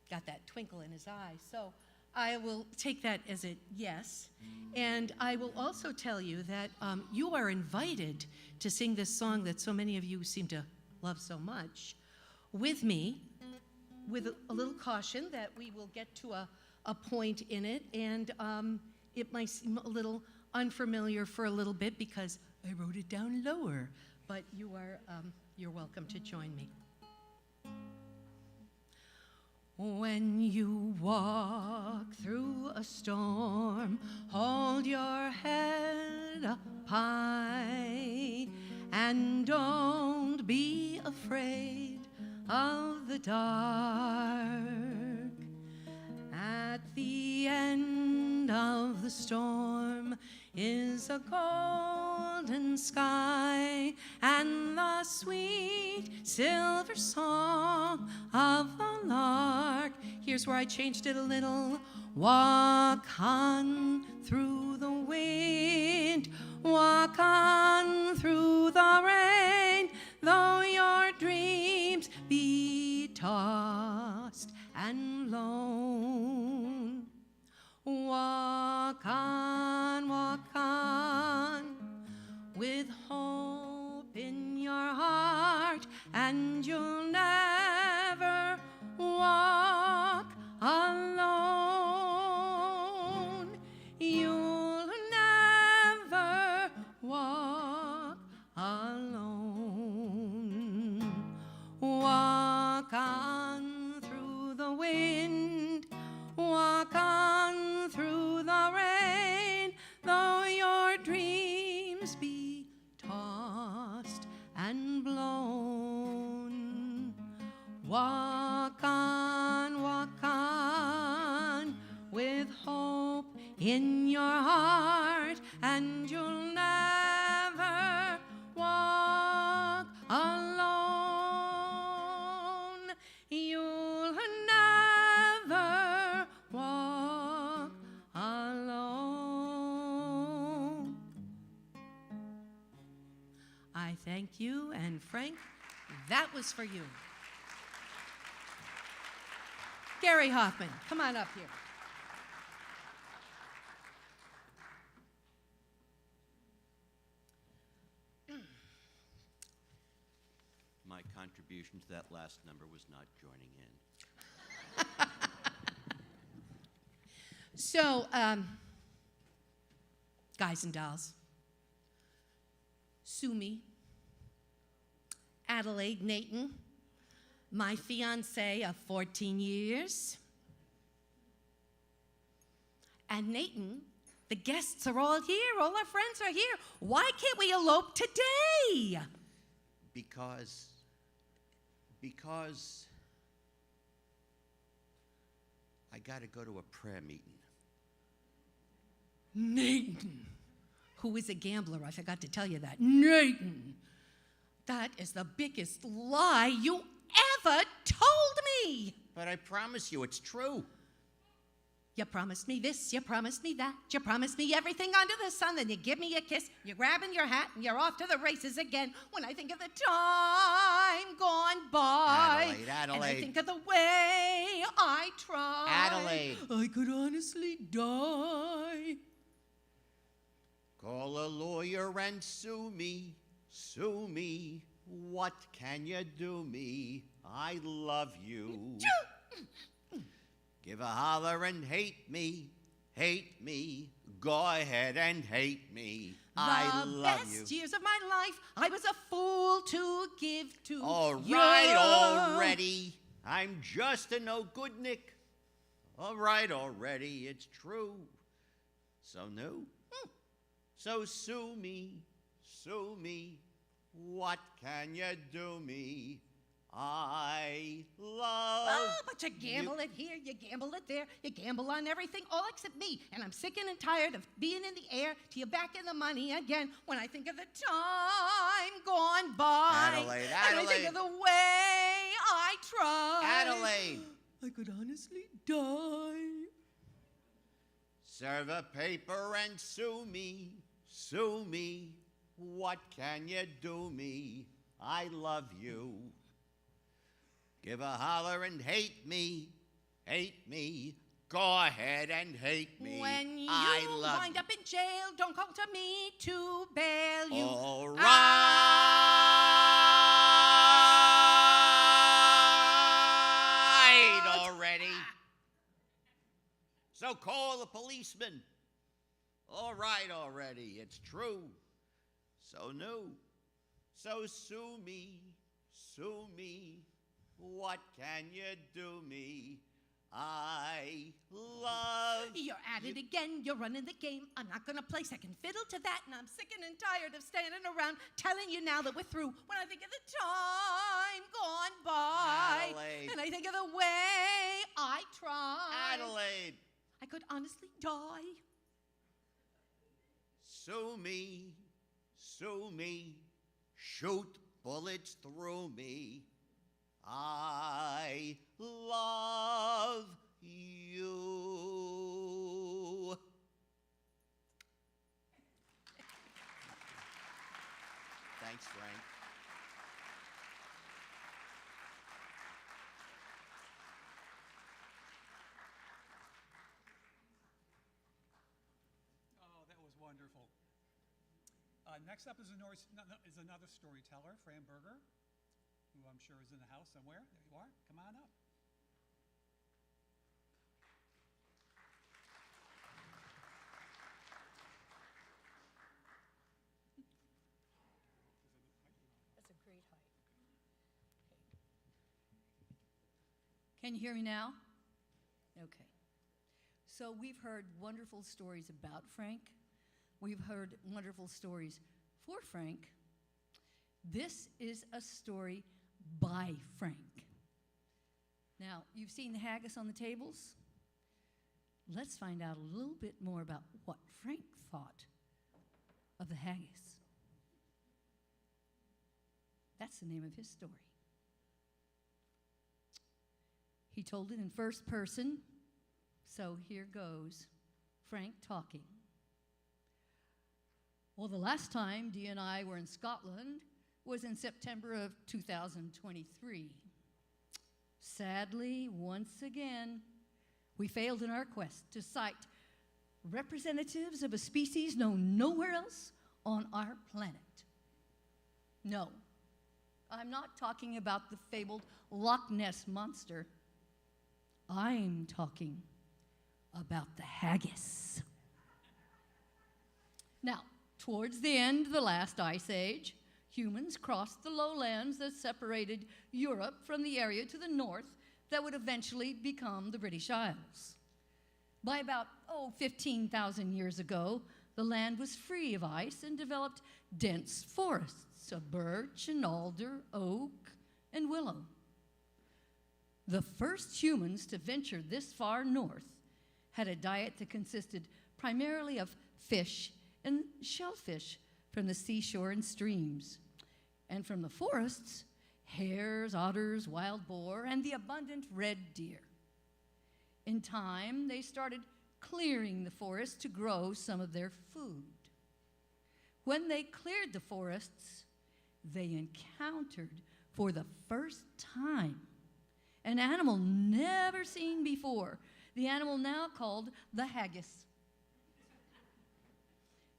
got that twinkle in his eye. So I will take that as a yes. And I will also tell you that you are invited to sing this song that so many of you seem to love so much with me, with a little caution that we will get to a point in it, and it might seem a little unfamiliar for a little bit because I wrote it down lower, but you're welcome to join me. When you walk through a storm, hold your head up high, and don't be afraid of the dark. At the end of the storm is a golden sky and the sweet silver song of the lark. Here's where I changed it a little. Walk on through the wind, walk on through the rain, though your dreams be tossed and blown. Walk on, with hope in your heart, and you'll never walk alone. You'll never walk alone. in your heart, and you'll never walk alone. You'll never walk alone. I thank you, and Frank, that was for you. Gary Hoffman, come on up here. My contribution to that last number was not joining in. So, guys and dolls, sue me, Adelaide Nathan, my fiance of 14 years. And Nathan, the guests are all here, all our friends are here. Why can't we elope today? Because I got to go to a prayer meeting. Nathan, who is a gambler, I forgot to tell you that. Nathan, that is the biggest lie you ever told me. But I promise you, it's true. You promised me this, you promised me that, you promised me everything under the sun, then you give me a kiss, you're grabbing your hat, and you're off to the races again. When I think of the time gone by, Adelaide. and I think of the way I tried, Adelaide. I could honestly die. Call a lawyer and sue me, sue me. What can you do me? I love you. Give a holler and hate me, hate me. Go ahead and hate me. I love The you. best years of my life, I was a fool to give to All you. right already. I'm just a no good Nick. All right already, it's true. So new. So sue me, sue me. What can you do me? I love Oh, but you gamble it here, you gamble it there, you gamble on everything, all except me. And I'm sick and tired of being in the air till you're back in the money again. When I think of the time gone by, Adelaide, and I think of the way I tried, Adelaide. I could honestly die. Serve a paper and sue me, sue me. What can you do me? I love you. Give a holler and hate me, hate me. Go ahead and hate me. When you I love wind you. up in jail, don't call to me to bail you. All out. right already. So call the policeman. All right already, it's true. So new. So sue me, sue me. What can you do me? I love You're at it again, you're running the game. I'm not gonna play second fiddle to that, and I'm sick and tired of standing around telling you now that we're through. When I think of the time gone by, Adelaide. and I think of the way I tried, Adelaide. I could honestly die. Sue me, shoot bullets through me. I love you. Thanks, Frank. Oh, that was wonderful. Next up is another storyteller, Fran Berger, who I'm sure is in the house somewhere. There you are. Come on up. That's a great height. Can you hear me now? Okay. So we've heard wonderful stories about Frank. We've heard wonderful stories for Frank. This is a story by Frank. Now, you've seen the haggis on the tables. let's find out a little bit more about what Frank thought of the haggis. That's the name of his story. He told it in first person, so here goes Frank talking. Well, the last time Dee and I were in Scotland was in September of 2023. Sadly, once again, we failed in our quest to cite representatives of a species known nowhere else on our planet. No, I'm not talking about the fabled Loch Ness Monster. I'm talking about the haggis. Now, towards the end of the last ice age, humans crossed the lowlands that separated Europe from the area to the north that would eventually become the British Isles. By about, 15,000 years ago, the land was free of ice and developed dense forests of birch and alder, oak, and willow. The first humans to venture this far north had a diet that consisted primarily of fish and shellfish from the seashore and streams, and from the forests, hares, otters, wild boar, and the abundant red deer. In time, they started clearing the forest to grow some of their food. When they cleared the forests, they encountered for the first time an animal never seen before, the animal now called the haggis.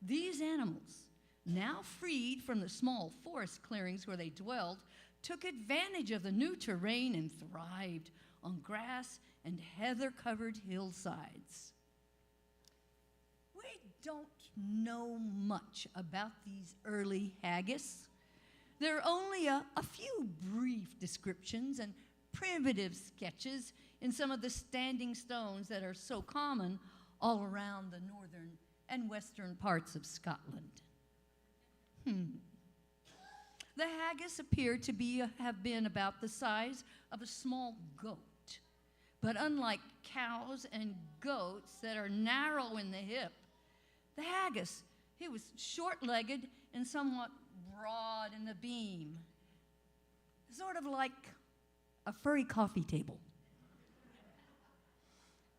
These animals, now freed from the small forest clearings where they dwelled, took advantage of the new terrain and thrived on grass and heather-covered hillsides. We don't know much about these early haggis. There are only a few brief descriptions and primitive sketches in some of the standing stones that are so common all around the northern and western parts of Scotland. The haggis appear to have been about the size of a small goat. But unlike cows and goats that are narrow in the hip, the haggis, it was short-legged and somewhat broad in the beam, sort of like a furry coffee table.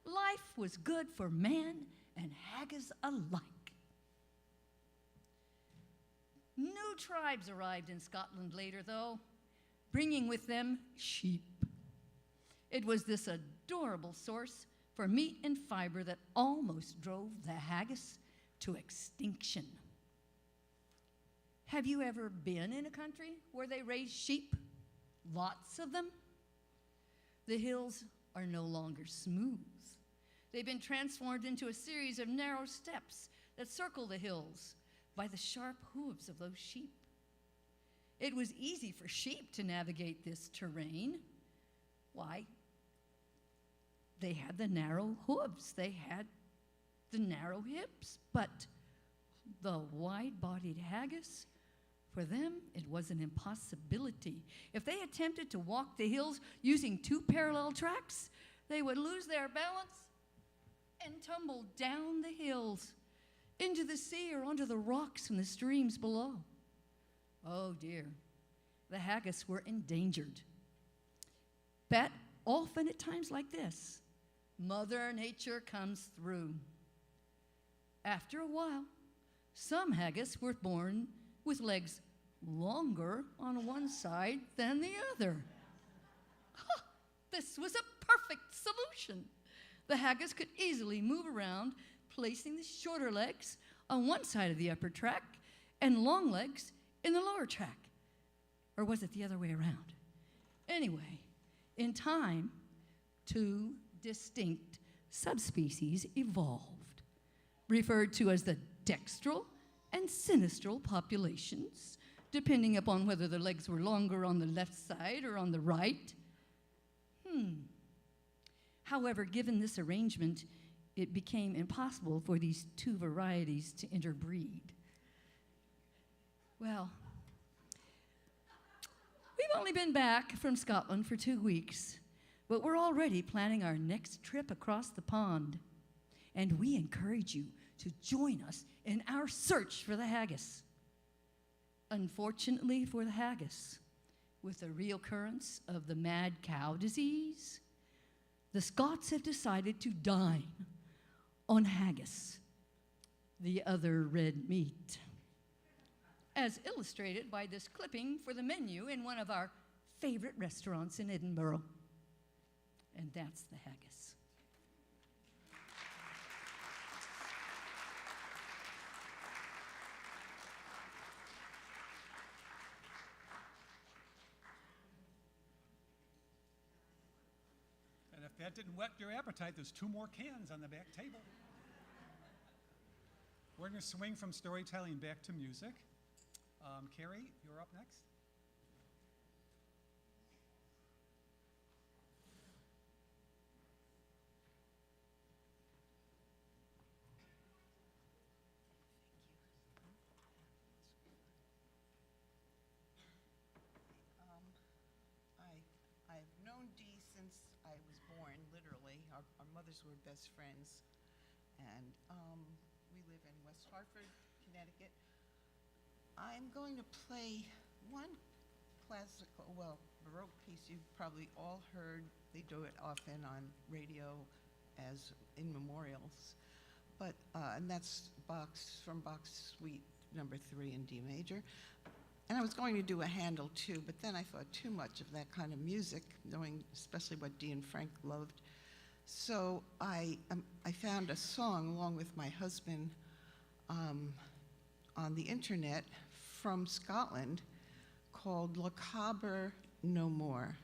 Life was good for man and haggis alike. New tribes arrived in Scotland later, though, bringing with them sheep. It was this adorable source for meat and fiber that almost drove the haggis to extinction. Have you ever been in a country where they raise sheep? Lots of them? The hills are no longer smooth. They've been transformed into a series of narrow steps that circle the hills by the sharp hooves of those sheep. It was easy for sheep to navigate this terrain. Why? They had the narrow hooves, they had the narrow hips, but the wide-bodied haggis, for them, it was an impossibility. If they attempted to walk the hills using two parallel tracks, they would lose their balance and tumble down the hills into the sea or onto the rocks and the streams below. Oh dear, the haggis were endangered. But often at times like this, Mother Nature comes through. After a while, some haggis were born with legs longer on one side than the other. This was a perfect solution. The haggis could easily move around, placing the shorter legs on one side of the upper track and long legs in the lower track. Or was it the other way around? Anyway, in time, two distinct subspecies evolved, referred to as the dextral and sinistral populations, depending upon whether the legs were longer on the left side or on the right. However, given this arrangement, it became impossible for these two varieties to interbreed. Well, we've only been back from Scotland for 2 weeks, but we're already planning our next trip across the pond. and we encourage you to join us in our search for the haggis. Unfortunately for the haggis, with the reoccurrence of the mad cow disease, the Scots have decided to dine on haggis, the other red meat, as illustrated by this clipping for the menu in one of our favorite restaurants in Edinburgh. And that's the haggis. And if that didn't whet your appetite, there's 2 more cans on the back table. We're going to swing from storytelling back to music. Carrie, you're up next. I've known Dee since I was born, literally. Our mothers were best friends. And we live in West Hartford, Connecticut. I'm going to play one classical, well, Baroque piece you've probably all heard. They do it often on radio as in memorials. But, and that's from Bach's Suite number 3 in D major. And I was going to do a Handel too, but then I thought too much of that kind of music, knowing especially what Dee and Frank loved. So I found a song along with my husband on the internet from Scotland called Lochaber No More.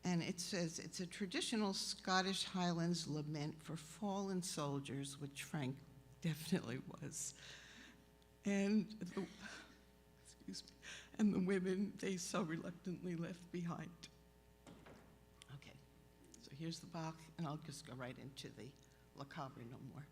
And it says, it's a traditional Scottish Highlands lament for fallen soldiers, which Frank definitely was. And and the women they so reluctantly left behind. Okay, so here's the Bach, and I'll just go right into the Lochaber No More.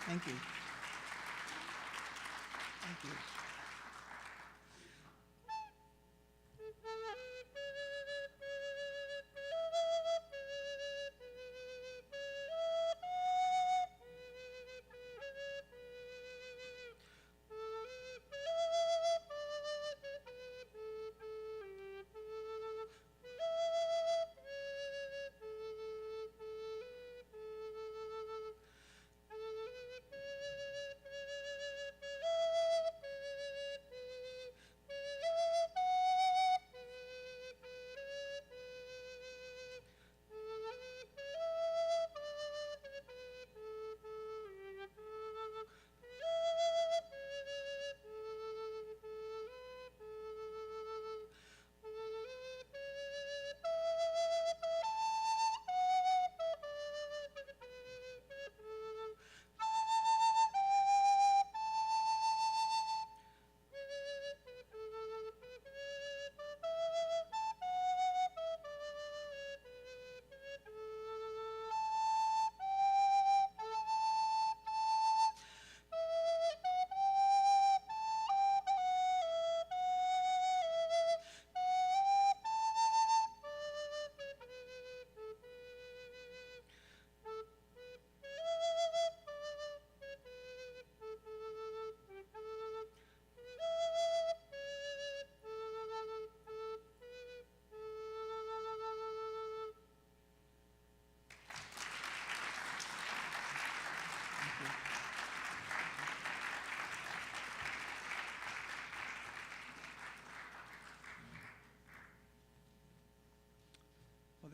Thank you. Thank you.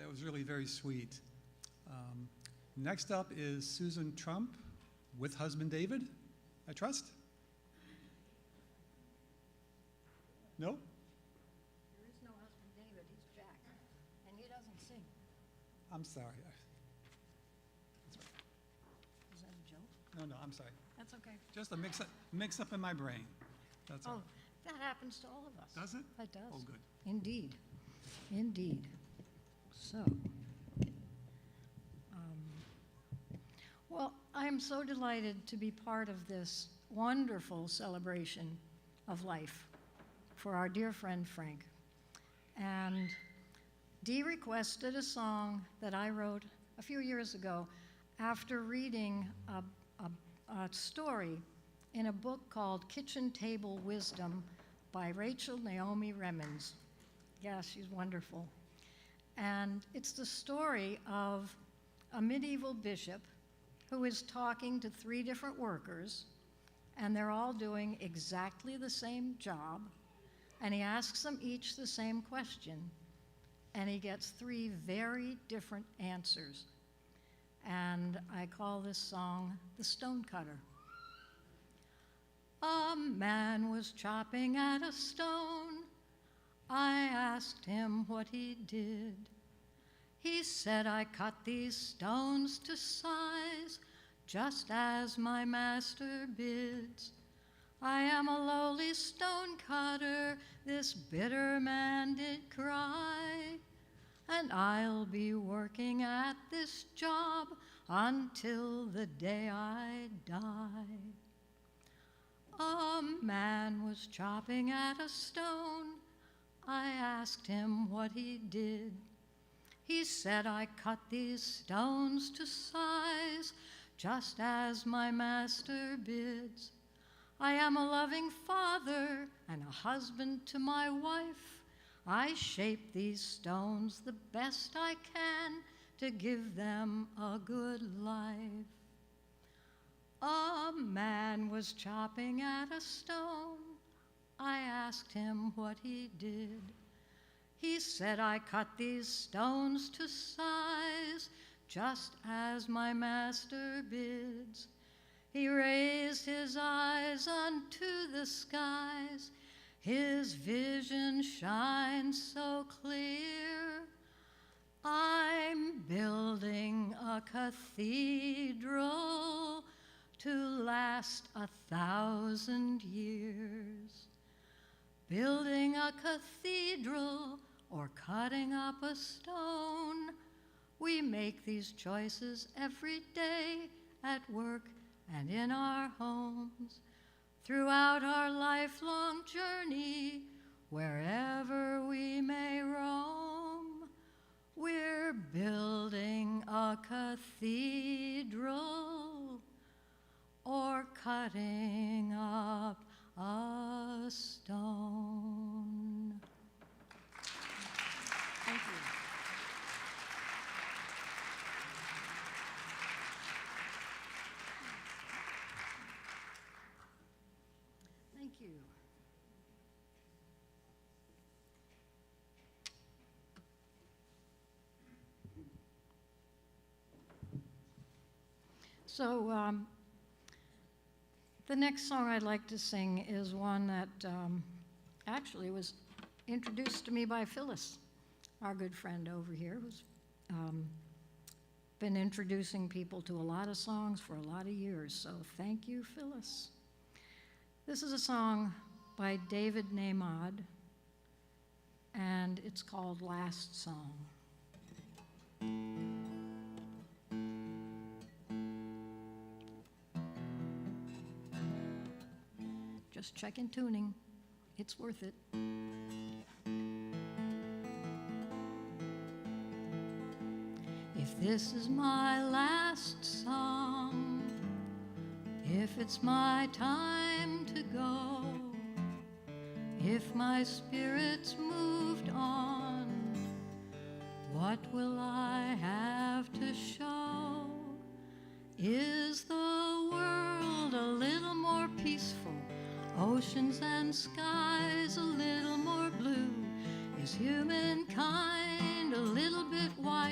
That was really very sweet. Next up is Susan Trump with husband David, I trust? No? There is no husband David, he's Jack, and he doesn't sing. I'm sorry. Is that a joke? No, I'm sorry. That's okay. Just a mix-up in my brain. That's all. Oh, that happens to all of us. Does it? It does. Oh, good. Indeed, indeed. So, well, I'm so delighted to be part of this wonderful celebration of life for our dear friend Frank. And Dee requested a song that I wrote a few years ago after reading a story in a book called Kitchen Table Wisdom by Rachel Naomi Remens. Yeah, she's wonderful. And it's the story of a medieval bishop who is talking to 3 different workers, and they're all doing exactly the same job, and he asks them each the same question, and he gets 3 very different answers. And I call this song The Stonecutter. A man was chopping at a stone. I asked him what he did. He said, I cut these stones to size, just as my master bids. I am a lowly stone cutter, this bitter man did cry, and I'll be working at this job until the day I die. A man was chopping at a stone. I asked him what he did. He said, I cut these stones to size, just as my master bids. I am a loving father and a husband to my wife. I shape these stones the best I can to give them a good life. A man was chopping at a stone. I asked him what he did. He said, I cut these stones to size, just as my master bids. He raised his eyes unto the skies. His vision shines so clear. I'm building a cathedral to last 1,000 years. Building a cathedral or cutting up a stone, we make these choices every day at work and in our homes. Throughout our lifelong journey, wherever we may roam, we're building a cathedral or cutting up a stone. Thank you. Thank you. So, the next song I'd like to sing is one that actually was introduced to me by Phyllis, our good friend over here, who's been introducing people to a lot of songs for a lot of years. So thank you, Phyllis. This is a song by David Naimad, and it's called Last Song. Just checking tuning. It's worth it. If this is my last song, if it's my time to go, if my spirit's moved on, what will I have to show? Is the world a little more peaceful? Oceans and skies a little more blue? Is humankind a little bit wiser?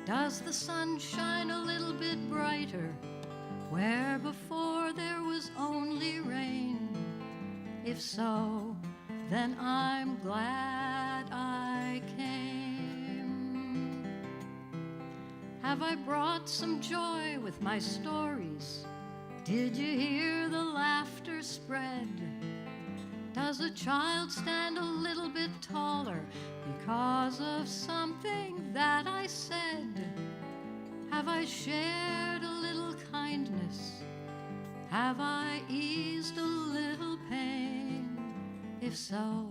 Does the sun shine a little bit brighter where before there was only rain? If so, then I'm glad I came. Have I brought some joy with my stories? Did you hear the laughter spread? Does a child stand a little bit taller because of something that I said? Have I shared a little kindness? Have I eased a little pain? If so,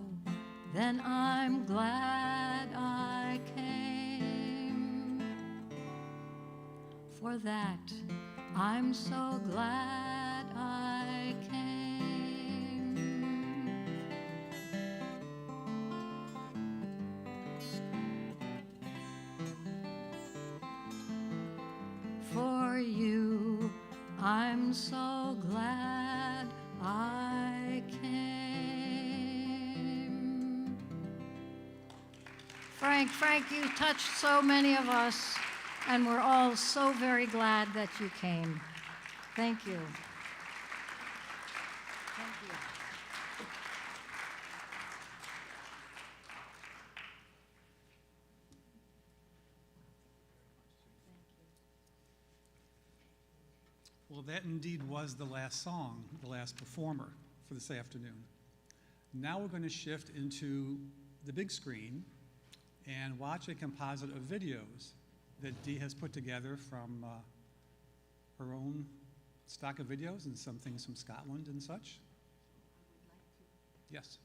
then I'm glad I came. For that, I'm so glad I came. For you, I'm so glad I came. Frank, you touched so many of us, and we're all so very glad that you came. Thank you. Thank you. Well, that indeed was the last song, the last performer for this afternoon. Now we're going to shift into the big screen and watch a composite of videos that Dee has put together from her own stock of videos and some things from Scotland and such. Yes.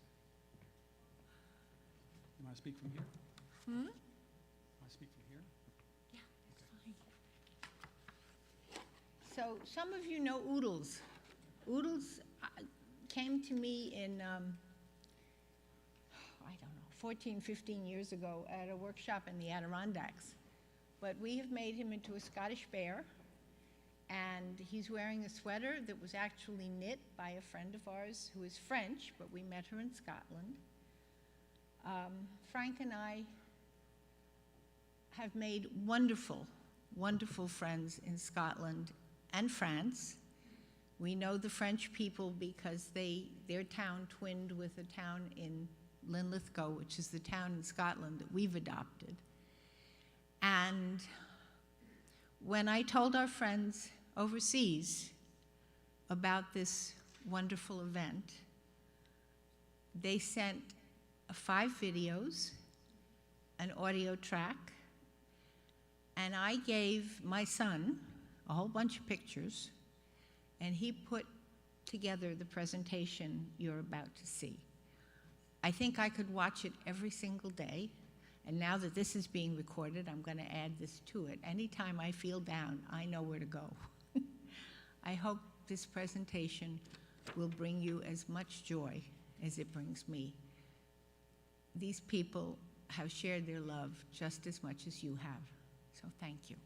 You want to speak from here? Want to speak from here? So some of you know Oodles. Oodles came to me in, I don't know, 14, 15 years ago at a workshop in the Adirondacks. But we have made him into a Scottish bear, and he's wearing a sweater that was actually knit by a friend of ours who is French, but we met her in Scotland. Frank and I have made wonderful, wonderful friends in Scotland and France. We know the French people because their town twinned with a town in Linlithgow, which is the town in Scotland that we've adopted. And when I told our friends overseas about this wonderful event, they sent 5 videos, an audio track, and I gave my son a whole bunch of pictures, and he put together the presentation you're about to see. I think I could watch it every single day, and now that this is being recorded, I'm going to add this to it. Anytime I feel down, I know where to go. I hope this presentation will bring you as much joy as it brings me. These people have shared their love just as much as you have, so thank you.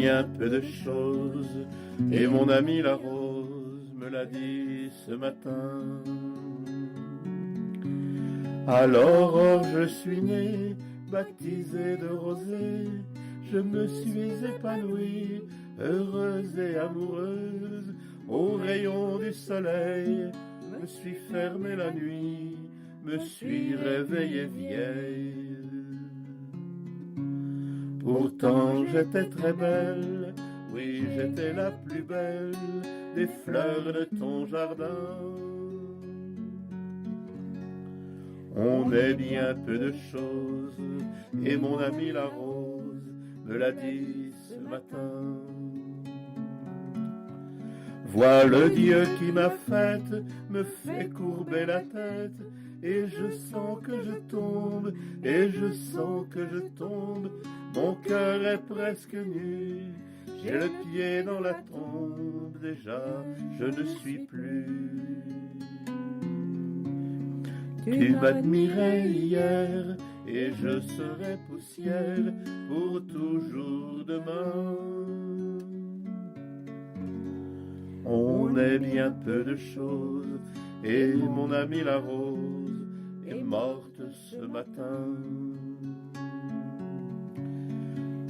bien peu de choses, et mon ami la rose me l'a dit ce matin. À l'aurore je suis né, baptisé de rosée, je me suis épanouie, heureuse et amoureuse, au rayon du soleil, me suis fermé la nuit, me suis réveillée vieille. Pourtant j'étais très belle, oui j'étais la plus belle des fleurs de ton jardin. On est bien peu de choses, et mon ami la rose me l'a dit ce matin. Vois le Dieu qui m'a faite, me fait courber la tête, et je sens que je tombe, et je sens que je tombe, mon cœur est presque nu, j'ai le pied dans la tombe, déjà je ne suis plus. Tu m'admirais hier, et je serai poussière pour toujours demain. On est bien peu de choses, et mon amie la rose est morte ce matin.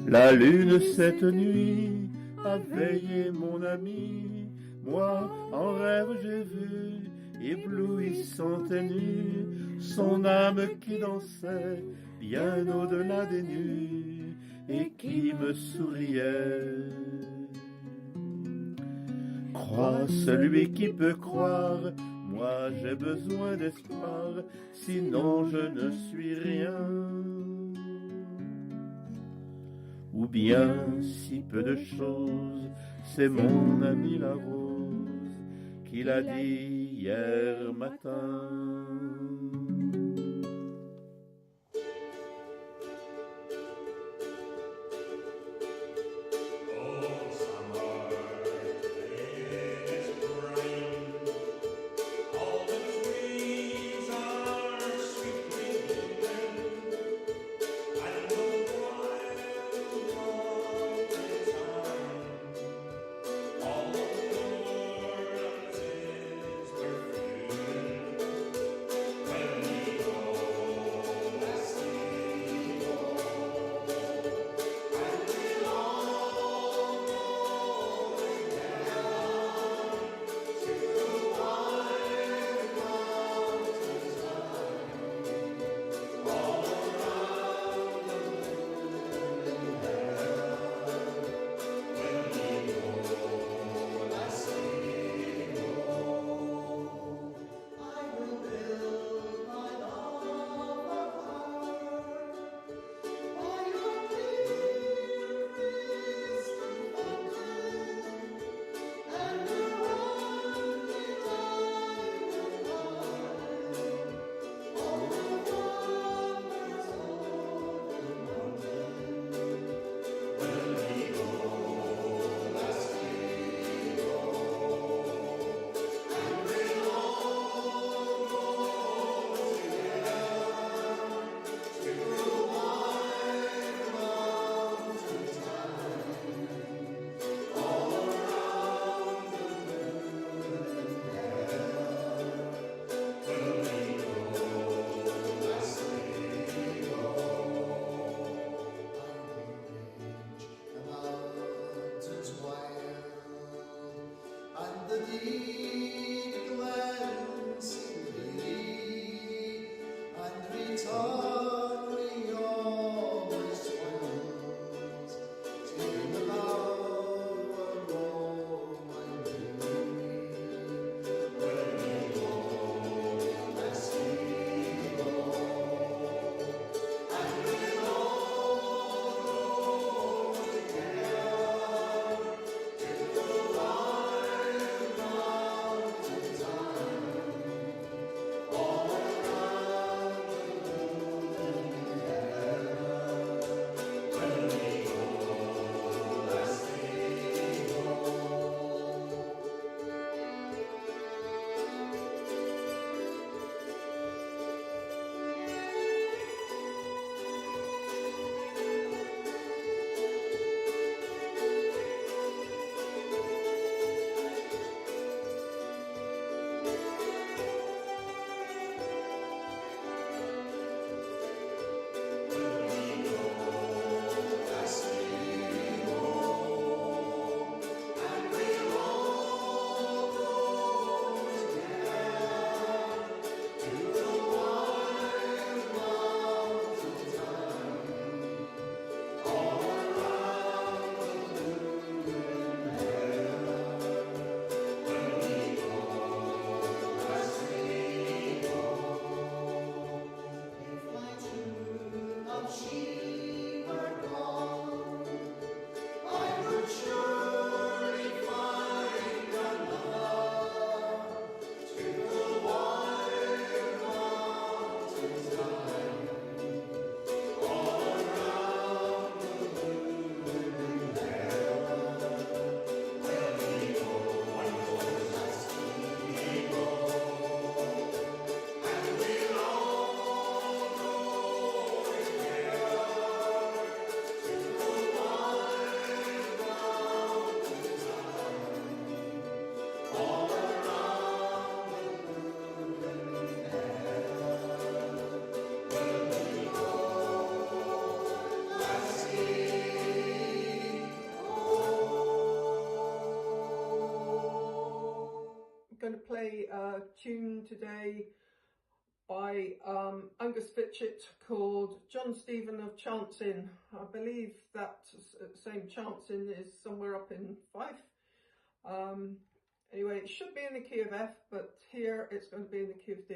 La lune cette nuit a veillé mon ami, moi en rêve j'ai vu, éblouissante et nue, son âme qui dansait bien au-delà des nues et qui me souriait. Crois celui qui peut croire, moi j'ai besoin d'espoir, sinon je ne suis rien. Ou bien si peu de choses, c'est mon ami la rose qui l'a dit hier matin. going to play a tune today by Angus Fitchett called John Stephen of Chancin. I believe that same Chancin is somewhere up in Fife. Anyway, it should be in the key of F, but here it's going to be in the key of D.